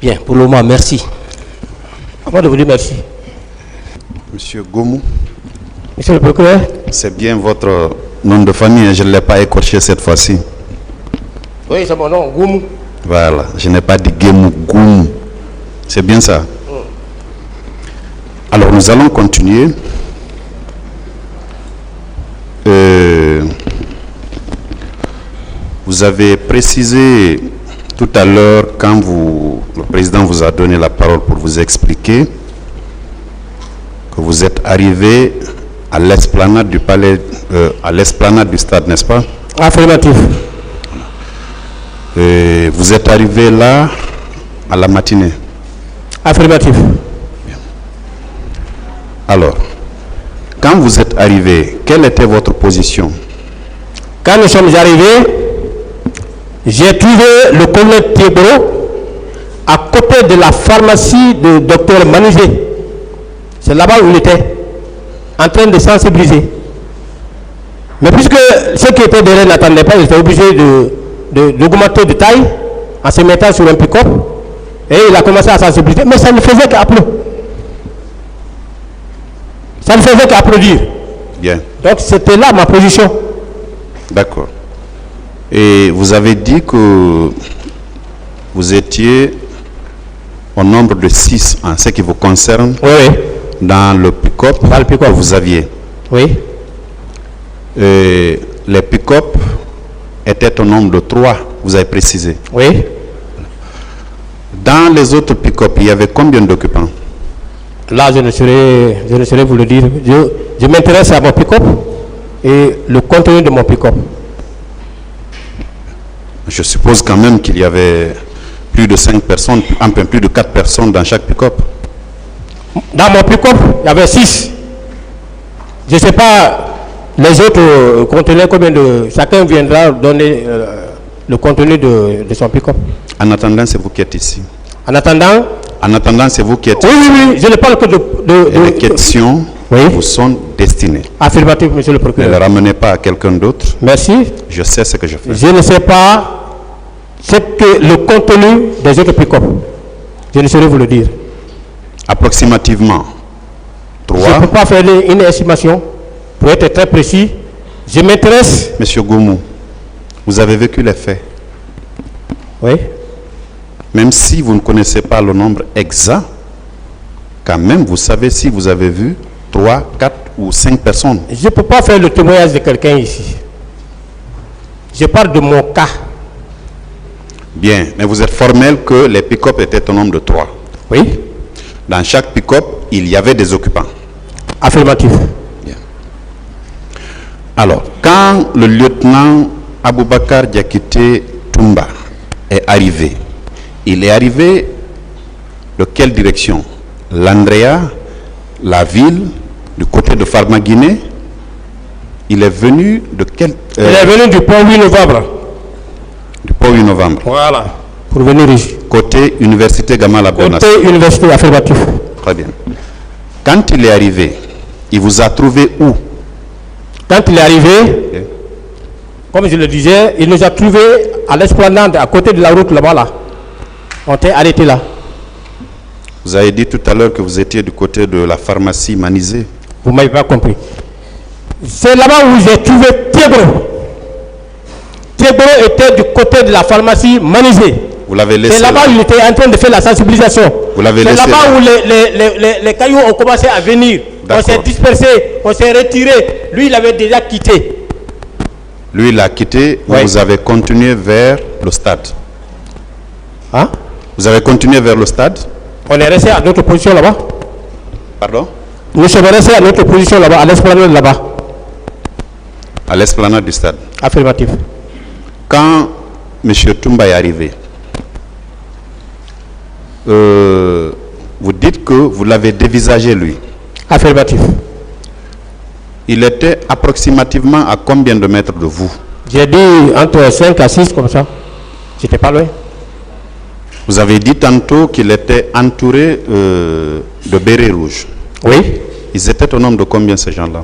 Bien, pour le moment, merci. Avant de vous dire merci. Monsieur Goumou. Monsieur le procureur. C'est bien votre nom de famille, je ne l'ai pas écorché cette fois-ci. Oui, c'est mon nom, Goumou. Voilà, je n'ai pas dit Goumou, Goumou. C'est bien ça. Alors nous allons continuer. Vous avez précisé Tout à l'heure, quand le président vous a donné la parole pour vous expliquer que vous êtes arrivé à l'esplanade du palais, à l'esplanade du stade, n'est-ce pas? Affirmatif. Vous êtes arrivé là à la matinée. Affirmatif. Alors, quand vous êtes arrivé, quelle était votre position? Quand nous sommes arrivés, j'ai trouvé le colonel Thiebro à côté de la pharmacie de Dr Manizé. C'est là-bas où il était, en train de sensibiliser. Mais puisque ceux qui étaient derrière n'attendaient pas, ils étaient obligés d'augmenter de taille en se mettant sur un pick-up. Et il a commencé à sensibiliser. Mais ça ne faisait qu'applaudir. Ça ne faisait qu'applaudir. Bien. Donc c'était là ma position. D'accord. Et vous avez dit que vous étiez au nombre de 6 en ce qui vous concerne. Oui, oui. Dans le pick-up que vous aviez. Oui. Et les pick-up étaient au nombre de 3, vous avez précisé. Oui. Dans les autres pick-up, il y avait combien d'occupants? Là, je ne saurais vous le dire. Je m'intéresse à mon pick-up et le contenu de mon pick-up. Je suppose quand même qu'il y avait plus de 5 personnes, un peu plus de 4 personnes dans chaque pick-up. Dans mon pick-up, il y avait 6. Je ne sais pas les autres contenaient combien de... Chacun viendra donner le contenu de son pick-up. En attendant, c'est vous qui êtes ici. En attendant... En attendant, c'est vous qui êtes ici. Oui, oui, oui. Je ne parle que de les questions vous sont destinées. Affirmatif, monsieur le procureur. Ne les ramenez pas à quelqu'un d'autre. Merci. Je sais ce que je fais. Je ne sais pas ce que le contenu des autres pick-up. Je ne saurais vous le dire. Approximativement 3. Je ne peux pas faire une estimation. Pour être très précis, je m'intéresse... Monsieur Goumou, vous avez vécu les faits. Oui. Même si vous ne connaissez pas le nombre exact, quand même, vous savez si vous avez vu 3, 4 ou 5 personnes. Je ne peux pas faire le témoignage de quelqu'un ici. Je parle de mon cas. Bien, mais vous êtes formel que les pick-up étaient au nombre de 3. Oui. Dans chaque pick-up, il y avait des occupants. Affirmatif. Bien. Alors, quand le lieutenant Aboubakar Diakité Toumba est arrivé, il est arrivé de quelle direction? L'Andrea, la ville, du côté de Farmaguiné. Il est venu de quel... Il est venu du pont 8 novembre. Du pont 8 novembre. Voilà. Pour venir ici. Côté Université Gamal Abdel Nasser. Côté Université, affirmatif. Très bien. Quand il est arrivé, il vous a trouvé où? Quand il est arrivé, comme je le disais, il nous a trouvé à l'esplanade, à côté de la route là-bas. Là. On t'est arrêté là. Vous avez dit tout à l'heure que vous étiez du côté de la pharmacie Manizé. Vous ne m'avez pas compris. C'est là-bas où j'ai trouvé Thiebro. Thiebro était du côté de la pharmacie Manizé. Vous l'avez laissé. C'est là-bas où il était en train de faire la sensibilisation. Vous l'avez laissé. C'est là-bas où les cailloux ont commencé à venir. On s'est dispersé, on s'est retiré. Lui, il avait déjà quitté. Lui, il a quitté. Oui. Vous avez continué vers le stade. Hein? Vous avez continué vers le stade? On est resté à notre position là-bas. Pardon? Nous sommes restés à notre position là-bas, à l'esplanade là-bas. À l'esplanade du stade. Affirmatif. Quand M. Toumba est arrivé, vous dites que vous l'avez dévisagé lui. Affirmatif. Il était approximativement à combien de mètres de vous? J'ai dit entre 5 à 6 comme ça. J'étais pas loin. Vous avez dit tantôt qu'il était entouré de bérets rouges. Oui. Ils étaient au nombre de combien ces gens-là?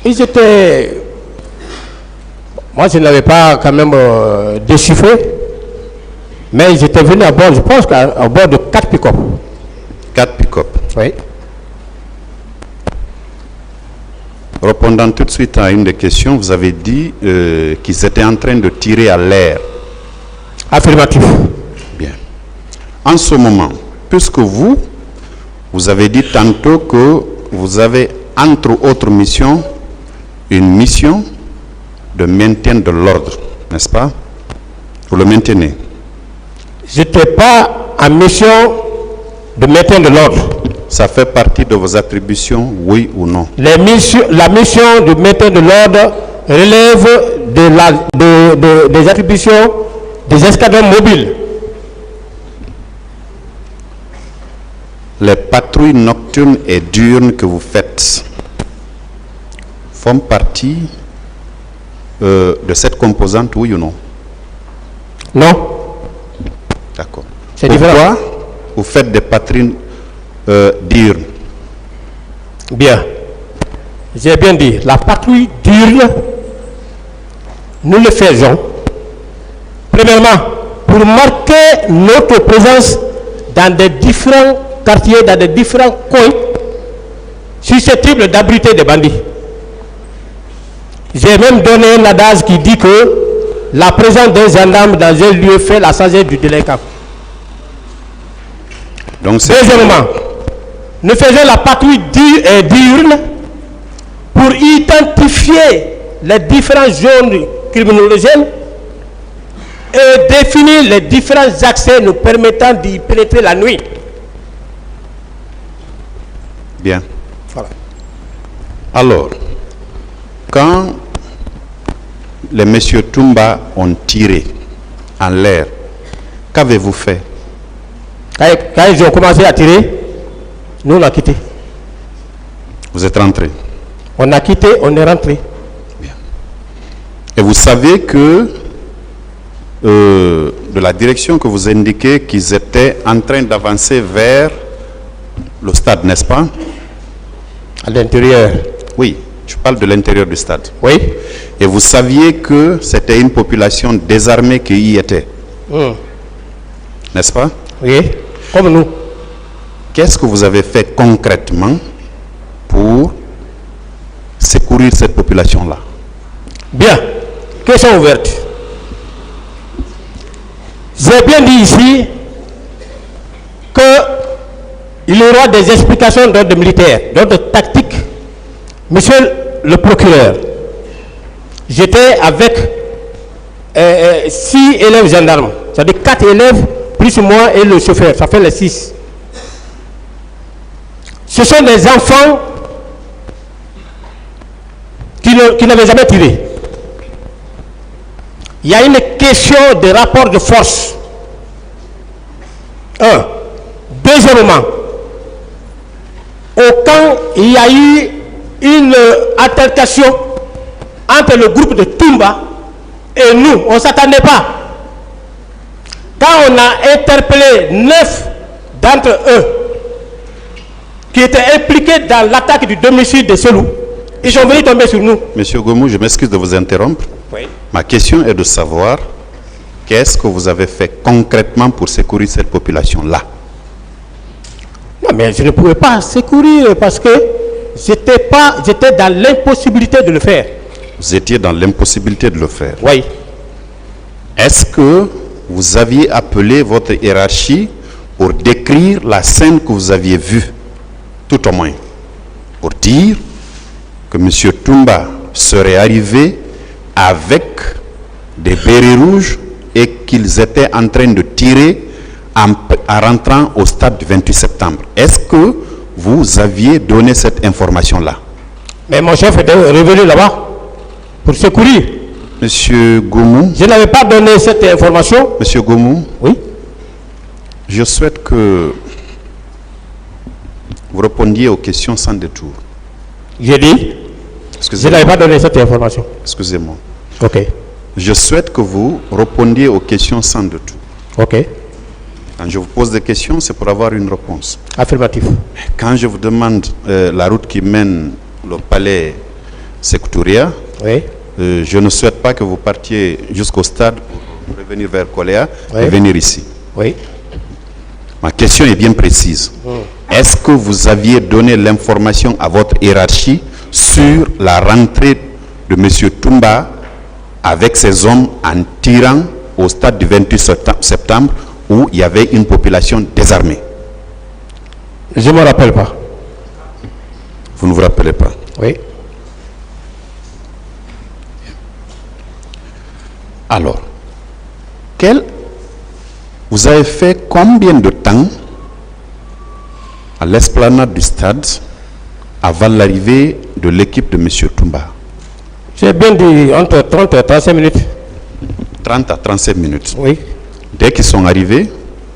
Ils étaient... Moi, je n'avais pas quand même déchiffré. Mais ils étaient venus à bord, je pense qu'à bord de 4 pick-up. 4 pick-up. Oui. Répondant tout de suite à une des questions, vous avez dit qu'ils étaient en train de tirer à l'air. Affirmatif. Bien. En ce moment, puisque vous avez dit tantôt que vous avez, entre autres missions, une mission de maintien de l'ordre, n'est-ce pas? Vous le maintenez? Je n'étais pas en mission de maintien de l'ordre. Ça fait partie de vos attributions, oui ou non? La mission de maintien de l'ordre relève des attributions des escadrons mobiles. Les patrouilles nocturnes et diurnes que vous faites font partie de cette composante, oui ou non? Non. D'accord. C'est Pourquoi différent. vous faites des patrouilles diurnes? Bien. J'ai bien dit, la patrouille diurne, nous le faisons, premièrement, pour marquer notre présence dans des différents quartiers, dans des différents coins, susceptibles d'abriter des bandits. J'ai même donné un adage qui dit que la présence d'un gendarme dans un lieu fait la sagesse du délinquant. Donc Deuxièmement, nous faisons la patrouille diurne pour identifier les différentes zones criminogènes et définir les différents accès nous permettant d'y pénétrer la nuit. Bien. Voilà. Alors, quand les messieurs Toumba ont tiré en l'air, qu'avez-vous fait? Quand ils ont commencé à tirer, nous on a quitté. Vous êtes rentré. On a quitté, on est rentré. Et vous savez que de la direction que vous indiquez qu'ils étaient en train d'avancer vers le stade, n'est-ce pas? À l'intérieur. Oui, je parle de l'intérieur du stade. Oui. Et vous saviez que c'était une population désarmée qui y était, n'est-ce pas? Oui. Comme nous. Qu'est-ce que vous avez fait concrètement pour secourir cette population-là? Bien. Question ouverte. J'ai bien dit ici qu'il y aura des explications d'ordre militaire, d'ordre tactique. Monsieur le procureur, j'étais avec 6 élèves gendarmes, c'est-à-dire 4 élèves plus moi et le chauffeur, ça fait les 6. Ce sont des enfants qui n'avaient jamais tiré. Il y a une question de rapport de force. Un. Deuxièmement, au camp, il y a eu une altercation entre le groupe de Toumba et nous. On ne s'attendait pas. Quand on a interpellé 9 d'entre eux qui étaient impliqués dans l'attaque du domicile de Selou, ils sont venus tomber sur nous. Monsieur Goumou, je m'excuse de vous interrompre. Oui. Ma question est de savoir qu'est-ce que vous avez fait concrètement pour secourir cette population-là? Non, mais je ne pouvais pas secourir parce que j'étais dans l'impossibilité de le faire. Vous étiez dans l'impossibilité de le faire. Oui. Est-ce que vous aviez appelé votre hiérarchie pour décrire la scène que vous aviez vue, tout au moins, pour dire que M. Toumba serait arrivé avec des bérets rouges et qu'ils étaient en train de tirer en rentrant au stade du 28 septembre. Est-ce que vous aviez donné cette information-là? Mais mon chef était revenu là-bas pour secourir. Monsieur Goumou. Je n'avais pas donné cette information. Monsieur Goumou. Oui. Je souhaite que vous répondiez aux questions sans détour. J'ai dit, je n'avais pas donné cette information. Excusez-moi. Ok. Je souhaite que vous répondiez aux questions sans détour. Ok. Quand je vous pose des questions, c'est pour avoir une réponse. Affirmatif. Quand je vous demande la route qui mène au palais Sékou-Touria, Oui. Je ne souhaite pas que vous partiez jusqu'au stade pour revenir vers Koléa et venir ici. Oui. Ma question est bien précise. Est-ce que vous aviez donné l'information à votre hiérarchie sur la rentrée de M. Toumba avec ses hommes en tirant au stade du 28 septembre où il y avait une population désarmée? Je ne me rappelle pas. Vous ne vous rappelez pas? Oui. Alors, Vous avez fait combien de temps à l'esplanade du stade avant l'arrivée de l'équipe de M. Toumba? J'ai bien dit entre 30 et 35 minutes. 30 à 35 minutes. Oui. Dès qu'ils sont arrivés,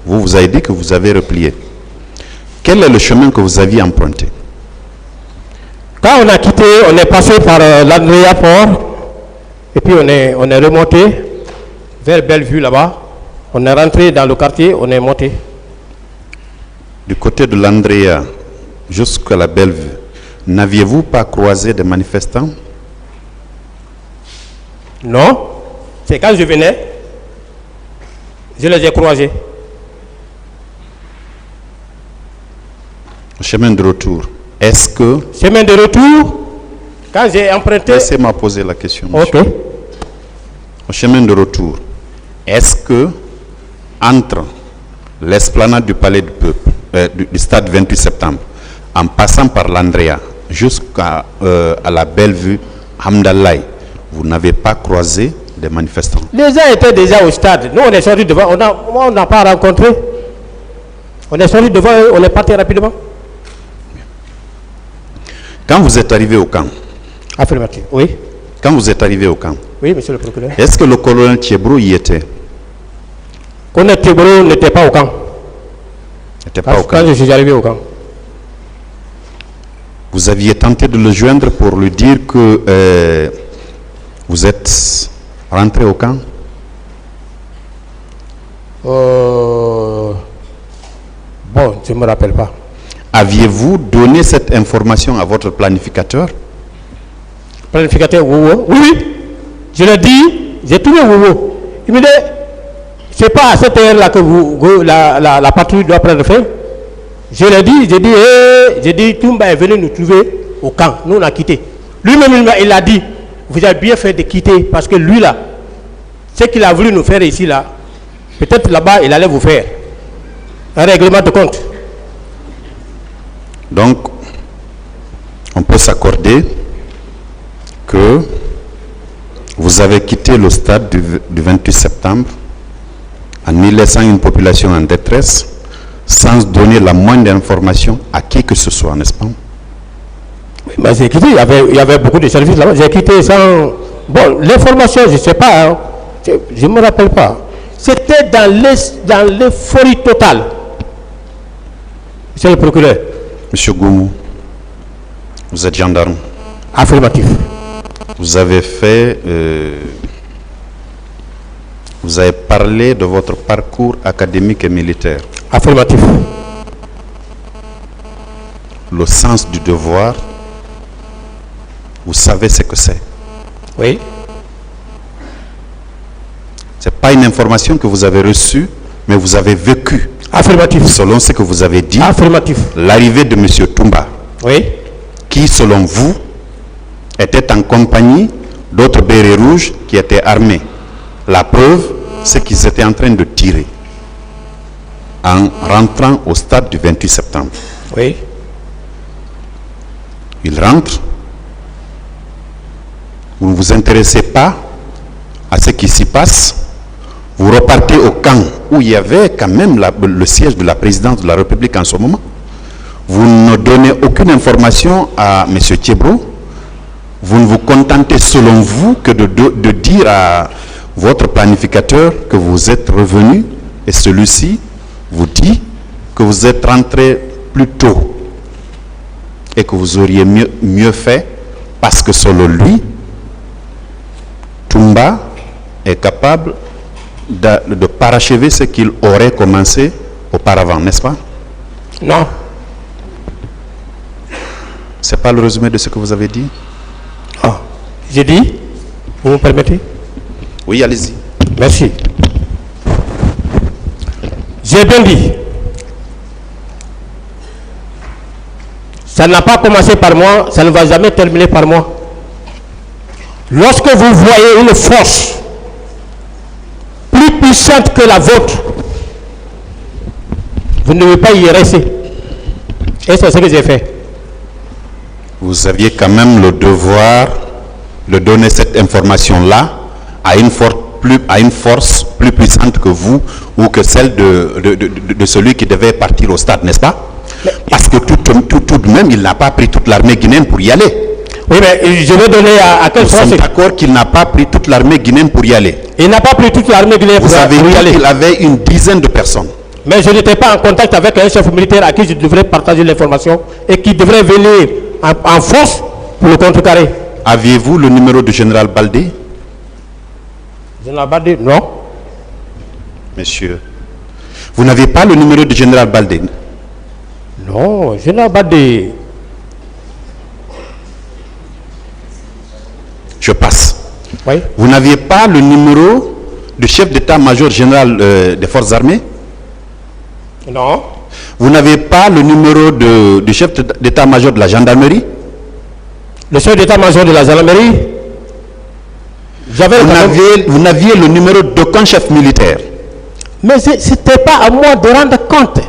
vous avez dit que vous avez replié. Quel est le chemin que vous aviez emprunté? Quand on a quitté, on est passé par l'Andrea Port et puis on est remonté vers Bellevue là-bas. On est rentré dans le quartier, on est monté. Du côté de l'Andrea jusqu'à la Bellevue, n'aviez-vous pas croisé des manifestants? Non. C'est quand je venais, je les ai croisés. Chemin de retour, est-ce que... Chemin de retour, quand j'ai emprunté... Laissez-moi poser la question, monsieur. Ok. Au chemin de retour, est-ce que entre l'esplanade du Palais du Peuple, du stade 28 septembre, en passant par l'Andrea jusqu'à la Bellevue, Hamdallaï, vous n'avez pas croisé des manifestants? Les gens étaient déjà au stade. Nous, on est sortis devant. On n'a pas rencontré. On est sortis devant eux, on est parti rapidement. Quand vous êtes arrivé au camp, Affirmatif. Oui. quand vous êtes arrivé au camp, Oui, monsieur le procureur. est-ce que le colonel Thiébrou y était? Colonel Thiébrou n'était pas au camp. N'était pas au camp. Quand je suis arrivé au camp. Vous aviez tenté de le joindre pour lui dire que vous êtes rentré au camp? Bon, je ne me rappelle pas. Aviez-vous donné cette information à votre planificateur? Planificateur Wowo. Oui, oui. Je l'ai dit, j'ai trouvé Wowo. Il me dit, c'est pas à cette heure-là que la patrouille doit prendre fin. Je l'ai dit, j'ai dit, Toumba est venu nous trouver au camp. Nous, on a quitté. Lui-même, il a dit, vous avez bien fait de quitter parce que lui, là, ce qu'il a voulu nous faire ici, là, peut-être là-bas, il allait vous faire un règlement de compte. Donc, on peut s'accorder que vous avez quitté le stade du 28 septembre en y laissant une population en détresse sans donner la moindre information à qui que ce soit, n'est-ce pas? Oui, mais j'ai quitté, il y avait beaucoup de services là-bas. J'ai quitté sans... Bon, l'information, je ne sais pas, hein. Je ne me rappelle pas. C'était dans l'euphorie totale. C'est le procureur. Monsieur Goumou, vous êtes gendarme. Affirmatif. Vous avez fait... vous avez parlé de votre parcours académique et militaire. Affirmatif. Le sens du devoir, vous savez ce que c'est. Oui. Ce n'est pas une information que vous avez reçue, mais vous avez vécu. Affirmatif. Selon ce que vous avez dit, Affirmatif. l'arrivée de M. Toumba, Oui. qui, selon vous, était en compagnie d'autres bérets rouges qui étaient armés. La preuve, c'est qu'ils étaient en train de tirer en rentrant au stade du 28 septembre. Oui. Ils rentrent. Vous ne vous intéressez pas à ce qui s'y passe. Vous repartez au camp où il y avait quand même le siège de la présidence de la République en ce moment. Vous ne donnez aucune information à M. Thiébrou. Vous ne vous contentez selon vous que de dire à votre planificateur que vous êtes revenu et celui-ci vous dit que vous êtes rentré plus tôt et que vous auriez mieux fait parce que selon lui, Toumba est capable de parachever ce qu'il aurait commencé auparavant, n'est-ce pas? Non. Ce n'est pas le résumé de ce que vous avez dit? Ah. J'ai dit, vous me permettez? Oui, allez-y. Merci. J'ai bien dit. Ça n'a pas commencé par moi, ça ne va jamais terminer par moi. Lorsque vous voyez une force plus puissante que la vôtre, vous ne devez pas y rester. Et c'est ce que j'ai fait. Vous aviez quand même le devoir de donner cette information-là à une à une force plus puissante que vous ou que celle de celui qui devait partir au stade, n'est-ce pas? Parce que tout de même, il n'a pas pris toute l'armée guinéenne pour y aller. Oui, mais je vais donner à quelle force? Nous sommes d'accord qu'il n'a pas pris toute l'armée guinéenne pour y aller. Il n'a pas pris toute l'armée guinéenne pour y aller. Vous avez dit qu'il avait une dizaine de personnes. Mais je n'étais pas en contact avec un chef militaire à qui je devrais partager l'information et qui devrait venir en force pour le contrecarrer. Aviez-vous le numéro du général Baldé? Général Baldé, non. Monsieur, vous n'avez pas le numéro du général Baldé? Non, général Baldé. Je passe. Oui. Vous n'aviez pas le numéro du chef d'état-major général des forces armées? Non. Vous n'avez pas le numéro du chef d'état-major de la gendarmerie? Le chef d'état-major de la gendarmerie? Vous n'aviez le numéro d'aucun chef militaire? Mais ce n'était pas à moi de rendre compte.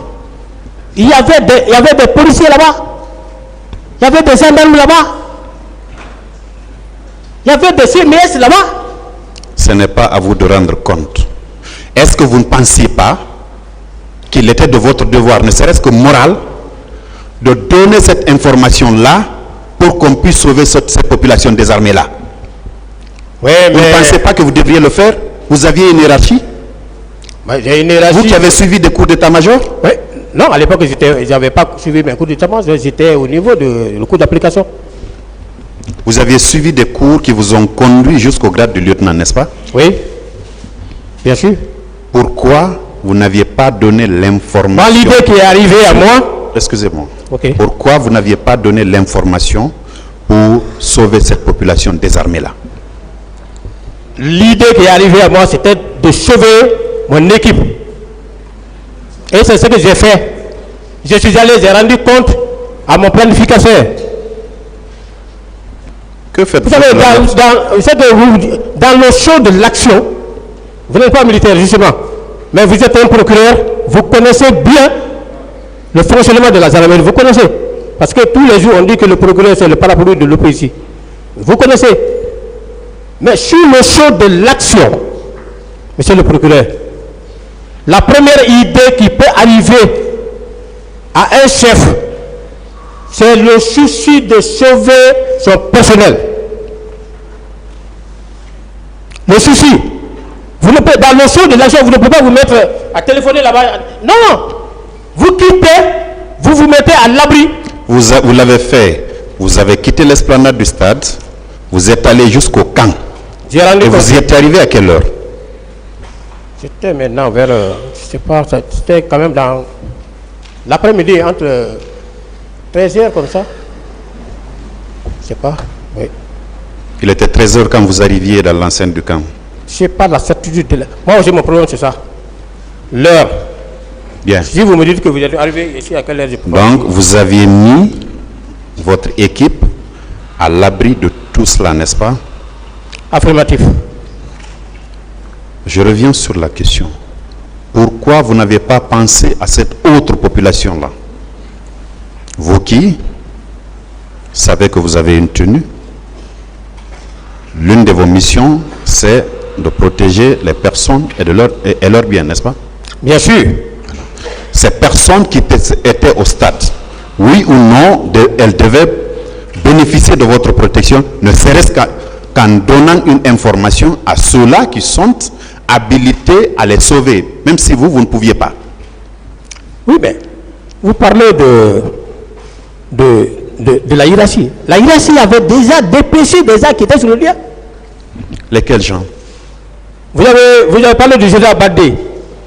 Il y avait des policiers là-bas. Il y avait des gendarmes là-bas. Il y avait des CMS là-bas. Ce n'est pas à vous de rendre compte. Est-ce que vous ne pensiez pas qu'il était de votre devoir, ne serait-ce que moral, de donner cette information-là pour qu'on puisse sauver cette population désarmée-là? Oui, vous ne pensez pas que vous devriez le faire? Vous aviez une hiérarchie? J'ai une hiérarchie. Vous qui avez suivi des cours d'état-major? Oui. Non, à l'époque, je n'avais pas suivi mes cours d'état-major, j'étais au niveau du cours d'application. Vous aviez suivi des cours qui vous ont conduit jusqu'au grade de lieutenant, n'est-ce pas? Oui, bien sûr. Pourquoi vous n'aviez pas donné l'information? L'idée qui est arrivée à moi... Excusez-moi. Okay. Pourquoi vous n'aviez pas donné l'information pour sauver cette population désarmée-là? L'idée qui est arrivée à moi, c'était de sauver mon équipe. Et c'est ce que j'ai fait. Je suis allé, j'ai rendu compte à mon planificateur. Que faites-vous? Vous savez, dans le champ de l'action, vous n'êtes pas militaire justement, mais vous êtes un procureur, vous connaissez bien le fonctionnement de la gendarmerie, vous connaissez. Parce que tous les jours on dit que le procureur c'est le parapluie de l'OPJ. Vous connaissez. Mais sur le champ de l'action, monsieur le procureur, la première idée qui peut arriver à un chef, c'est le souci de sauver son personnel. Le souci. Vous ne pouvez, dans le champ de l'action, vous ne pouvez pas vous mettre à téléphoner là-bas. Non, non. Vous quittez, vous vous mettez à l'abri. Vous l'avez fait. Vous avez quitté l'esplanade du stade. Vous êtes allé jusqu'au camp. Et vous y êtes arrivé à quelle heure? C'était maintenant vers, je sais pas, c'était quand même dans l'après-midi, entre 13h comme ça. Je sais pas, oui. Il était 13h quand vous arriviez dans l'enceinte du camp. Je sais pas la certitude de l'heure. Moi, j'ai mon problème, c'est ça. L'heure. Bien. Si vous me dites que vous êtes arrivé ici à quelle heure, je peux pas. Donc, vous aviez mis votre équipe à l'abri de tout cela, n'est-ce pas? Affirmatif. Je reviens sur la question. Pourquoi vous n'avez pas pensé à cette autre population-là? Vous qui savez que vous avez une tenue, l'une de vos missions, c'est de protéger les personnes et leurs biens, n'est-ce pas? Bien sûr. Ces personnes qui étaient au stade, oui ou non, elles devaient bénéficier de votre protection, ne serait-ce qu'en donnant une information à ceux-là qui sont habilités à les sauver, même si vous ne pouviez pas. Oui, mais vous parlez de la hiérarchie. La hiérarchie avait déjà dépêché des gens qui étaient sur le lieu. Lesquels gens? Vous avez parlé du général Baldé.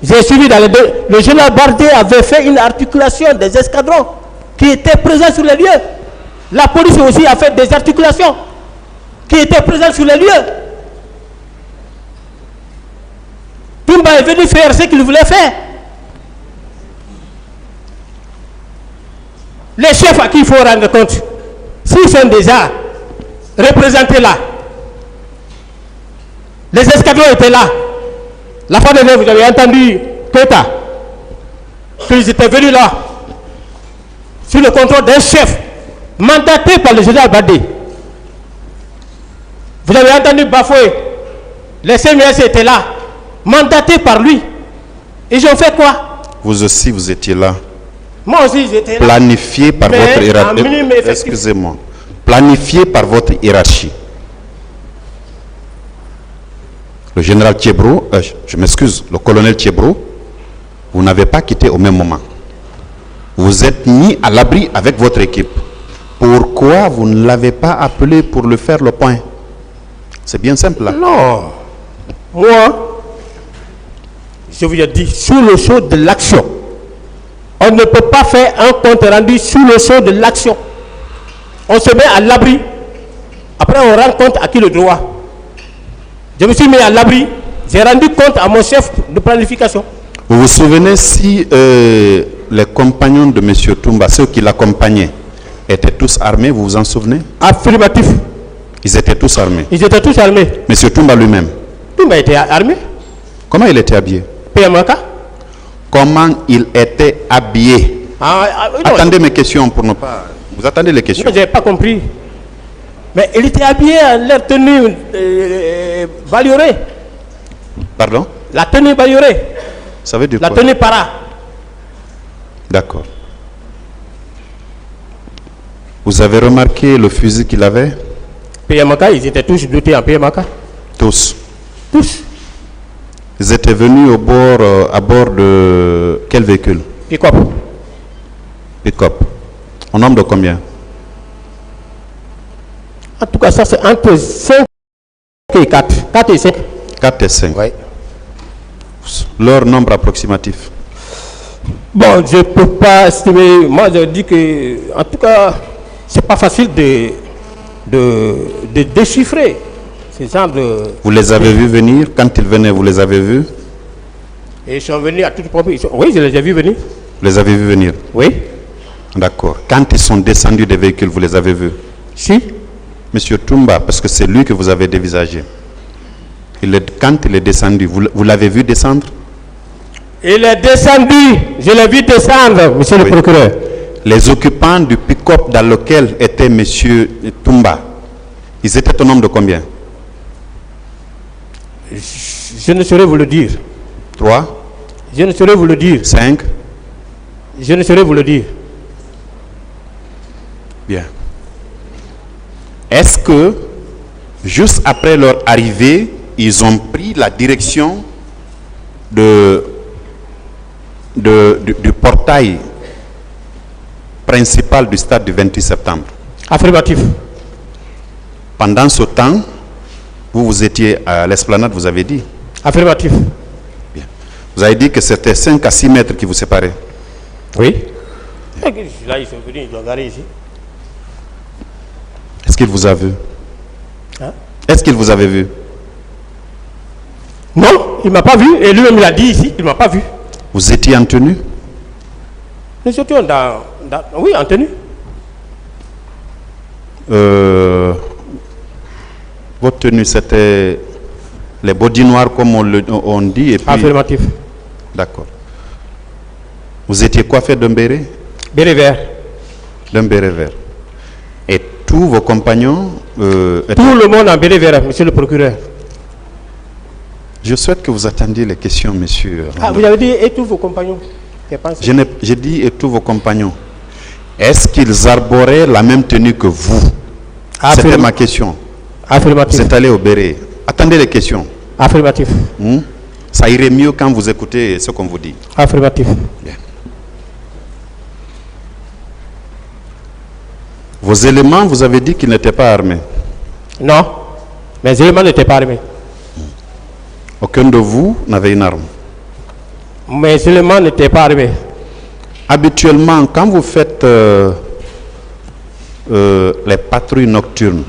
J'ai suivi dans les deux. Le général Baldé avait fait une articulation des escadrons qui étaient présents sur les lieux. La police aussi a fait des articulations qui étaient présents sur les lieux. Toumba est venu faire ce qu'il voulait faire. Les chefs à qui il faut rendre compte, s'ils sont déjà représentés là, les escadrons étaient là. La fois dernière, vous avez entendu Keta, qu'ils étaient venus là, sous le contrôle d'un chef, mandaté par le général Baldé. Vous avez entendu Bafoué, Les CMS étaient là, mandatés par lui. Ils ont fait quoi? Vous aussi, vous étiez là. Moi aussi, j'étais là. Planifié par Mais votre en hiérarchie. minimum effectif. Excusez-moi. Planifié par votre hiérarchie. Le général Thiebro, je m'excuse, le colonel Thiebro, vous n'avez pas quitté au même moment. Vous êtes mis à l'abri avec votre équipe. Pourquoi vous ne l'avez pas appelé pour le faire le point? C'est bien simple là. Non. Moi, je vous ai dit, sous le sceau de l'action. On ne peut pas faire un compte rendu sous le sceau de l'action. On se met à l'abri. Après, on rend compte à qui le droit. Je me suis mis à l'abri. J'ai rendu compte à mon chef de planification. Vous vous souvenez si les compagnons de M. Toumba, ceux qui l'accompagnaient, étaient tous armés, vous vous en souvenez? Affirmatif. Ils étaient tous armés. Ils étaient tous armés. M. Toumba lui-même. Toumba était armé. Comment il était habillé? PMK. Comment il était habillé? Non, Attendez mes questions pour ne pas... Vous attendez les questions. je n'ai pas compris. Mais il était habillé en leur tenue baliorée. Pardon? La tenue baliorée. Ça veut dire La quoi? tenue para. D'accord. Vous avez remarqué le fusil qu'il avait? PMK, ils étaient tous dotés en PMK. Tous. Tous. Ils étaient venus à bord de quel véhicule? Pick-up. Pick-up. En nombre de combien? En tout cas, ça c'est entre 5 et 4. 4 et 5. 4 et 5. Oui. Leur nombre approximatif? Bon, je ne peux pas estimer. Moi, je dis que, en tout cas, c'est pas facile de déchiffrer ces genres de... Vous les avez vus venir? Quand ils venaient, vous les avez vus? Et ils sont venus à toute propriété. Oui, je les ai vus venir. Vous les avez vus venir? Oui. D'accord. Quand ils sont descendus des véhicules, vous les avez vus? Si. Monsieur Toumba, parce que c'est lui que vous avez dévisagé. Quand il est descendu, vous l'avez vu descendre? Il est descendu. Je l'ai vu descendre, monsieur le procureur. Les occupants du pick-up dans lequel était monsieur Toumba, ils étaient au nombre de combien? Je ne saurais vous le dire. 3? Je ne saurais vous le dire. 5? Je ne saurais vous le dire. Bien. Est-ce que, juste après leur arrivée, ils ont pris la direction du portail principal du stade du 28 septembre? Affirmatif. Pendant ce temps, vous étiez à l'esplanade, vous avez dit? Affirmatif. Bien. Vous avez dit que c'était 5 à 6 mètres qui vous séparaient? Oui. Là, ils sont venus, ils ont garé ici. Est-ce qu'il vous a vu? Hein? Est-ce qu'il vous avait vu? Non, il ne m'a pas vu. Et lui-même, il a dit ici, il ne m'a pas vu. Vous étiez en tenue? Nous étions oui, en tenue. Votre tenue, c'était les bodys noirs comme on dit, et puis... Affirmatif. D'accord. Vous étiez coiffé d'un béret? Béret vert. D'un béret vert. Et tous vos compagnons... Tout le monde en béret vert, monsieur le procureur. Je souhaite que vous attendiez les questions, monsieur. Ah, vous avez dit, et tous vos compagnons? J'ai dit, et tous vos compagnons. Est-ce qu'ils arboraient la même tenue que vous? C'était ma question. Affirmatif. Vous êtes allé au béret. Attendez les questions. Affirmatif. Ça irait mieux quand vous écoutez ce qu'on vous dit. Affirmatif. Bien. Vos éléments, vous avez dit qu'ils n'étaient pas armés? Non, mes éléments n'étaient pas armés. Aucun de vous n'avait une arme? Mes éléments n'étaient pas armés. Habituellement, quand vous faites les patrouilles nocturnes,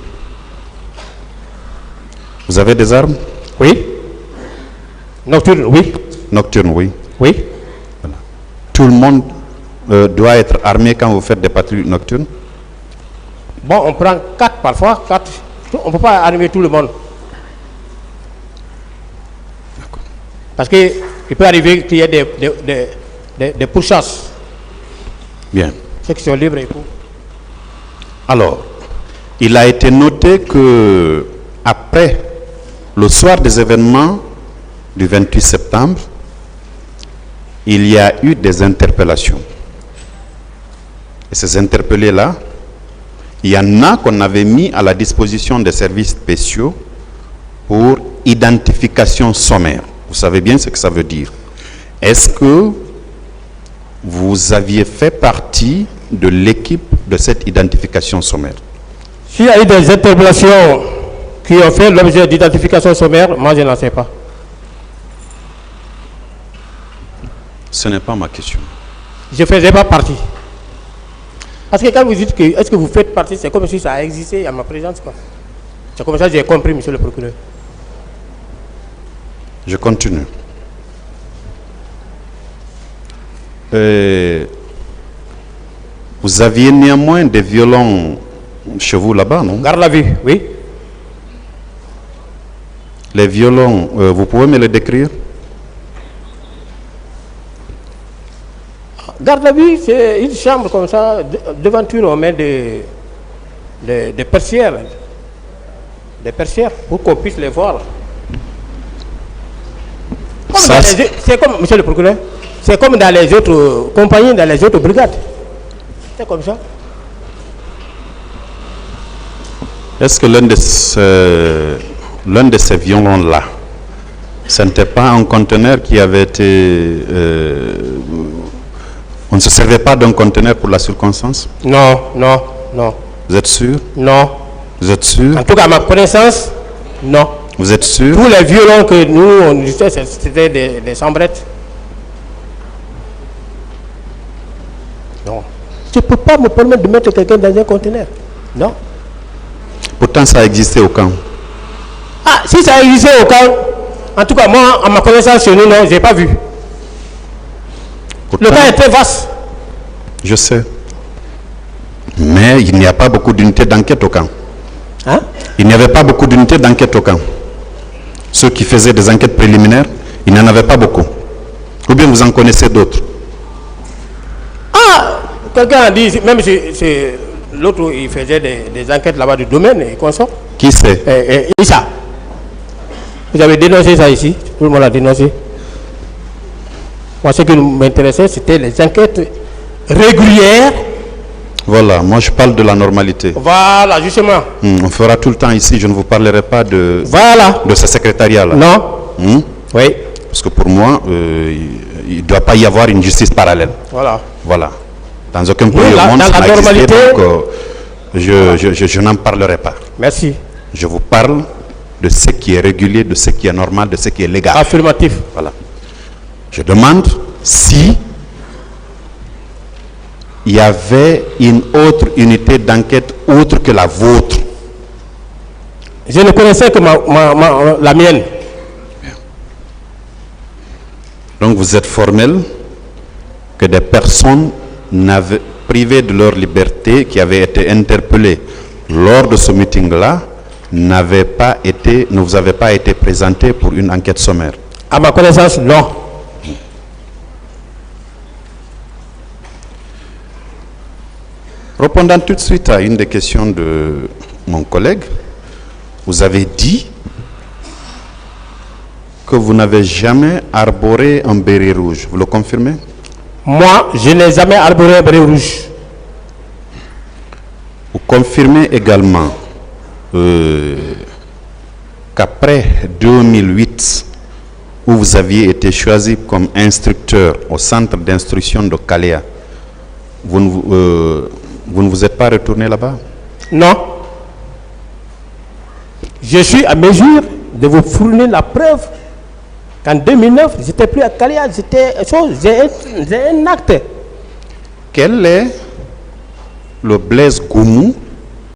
vous avez des armes? Oui. Nocturne, oui. Nocturnes, oui. Oui. Voilà. Tout le monde doit être armé quand vous faites des patrouilles nocturnes? Bon, on prend 4 parfois, 4. On ne peut pas armer tout le monde. Parce qu'il peut arriver qu'il y ait des pourchasses. Bien. Ceux qui sont libres et tout. Alors, il a été noté que après le soir des événements du 28 septembre, il y a eu des interpellations. Et ces interpellés-là, il y en a qu'on avait mis à la disposition des services spéciaux pour identification sommaire. Vous savez bien ce que ça veut dire. Est-ce que vous aviez fait partie de l'équipe de cette identification sommaire? S'il y a eu des interpellations qui ont fait l'objet d'identification sommaire, moi je n'en sais pas. Ce n'est pas ma question. Je ne faisais pas partie. Parce que quand vous dites que est-ce que vous faites partie, c'est comme si ça a existé à ma présence. C'est comme ça que j'ai compris, monsieur le procureur. Je continue. Vous aviez néanmoins des violons chez vous là-bas, non? Garde la vue, oui. Les violons, vous pouvez me les décrire? Garde la vue, c'est une chambre comme ça, devanture, on met des persières. Des persières pour qu'on puisse les voir. C'est comme, monsieur le procureur, c'est comme dans les autres compagnies, dans les autres brigades. C'est comme ça. Est-ce que l'un de ces violons-là, ce n'était pas un conteneur qui avait été... on ne se servait pas d'un conteneur pour la circonstance? Non, non, non. Vous êtes sûr? Non. Vous êtes sûr? En tout cas, à ma connaissance, non. Vous êtes sûr? Tous les violons que nous, on utilisait, c'était des chambrettes. Non. Je ne peux pas me permettre de mettre quelqu'un dans un conteneur. Non. Pourtant, ça existait au camp. Ah, si ça existait au camp, en tout cas, moi, à ma connaissance, chez nous, non, je n'ai pas vu. Pourtant, le camp est très vaste. Je sais. Mais il n'y a pas beaucoup d'unités d'enquête au camp. Hein? Il n'y avait pas beaucoup d'unités d'enquête au camp. Ceux qui faisaient des enquêtes préliminaires, il n'y en avait pas beaucoup. Ou bien vous en connaissez d'autres? Ah, quelqu'un a dit, même si c'est l'autre, il faisait des enquêtes là-bas du domaine et consort. Qui c'est? Issa. Vous avez dénoncé ça ici, tout le monde a dénoncé. Moi, ce qui m'intéressait, c'était les enquêtes régulières. Voilà, moi je parle de la normalité. Voilà, justement. On fera tout le temps ici, je ne vous parlerai pas de, voilà, de ce secrétariat-là. Non. Oui. Parce que pour moi, il ne doit pas y avoir une justice parallèle. Voilà. Voilà. Dans aucun pays au monde, dans la normalité, donc, je n'en parlerai pas. Merci. Je vous parle de ce qui est régulier, de ce qui est normal, de ce qui est légal. Affirmatif. Voilà. Je demande si il y avait une autre unité d'enquête autre que la vôtre. Je ne connaissais que la mienne. Donc vous êtes formel que des personnes privées de leur liberté, qui avaient été interpellées lors de ce meeting-là, ne vous avez pas été présentées pour une enquête sommaire. À ma connaissance, non. Répondant tout de suite à une des questions de mon collègue, vous avez dit que vous n'avez jamais arboré un béret rouge. Vous le confirmez? Moi, je n'ai jamais arboré un béret rouge. Vous confirmez également qu'après 2008, où vous aviez été choisi comme instructeur au centre d'instruction de Kalea, vous ne vous êtes pas retourné là-bas? Non. Je suis à mesure de vous fournir la preuve qu'en 2009, je n'étais plus à Kalea, j'ai un acte. Quel est le Blaise Goumou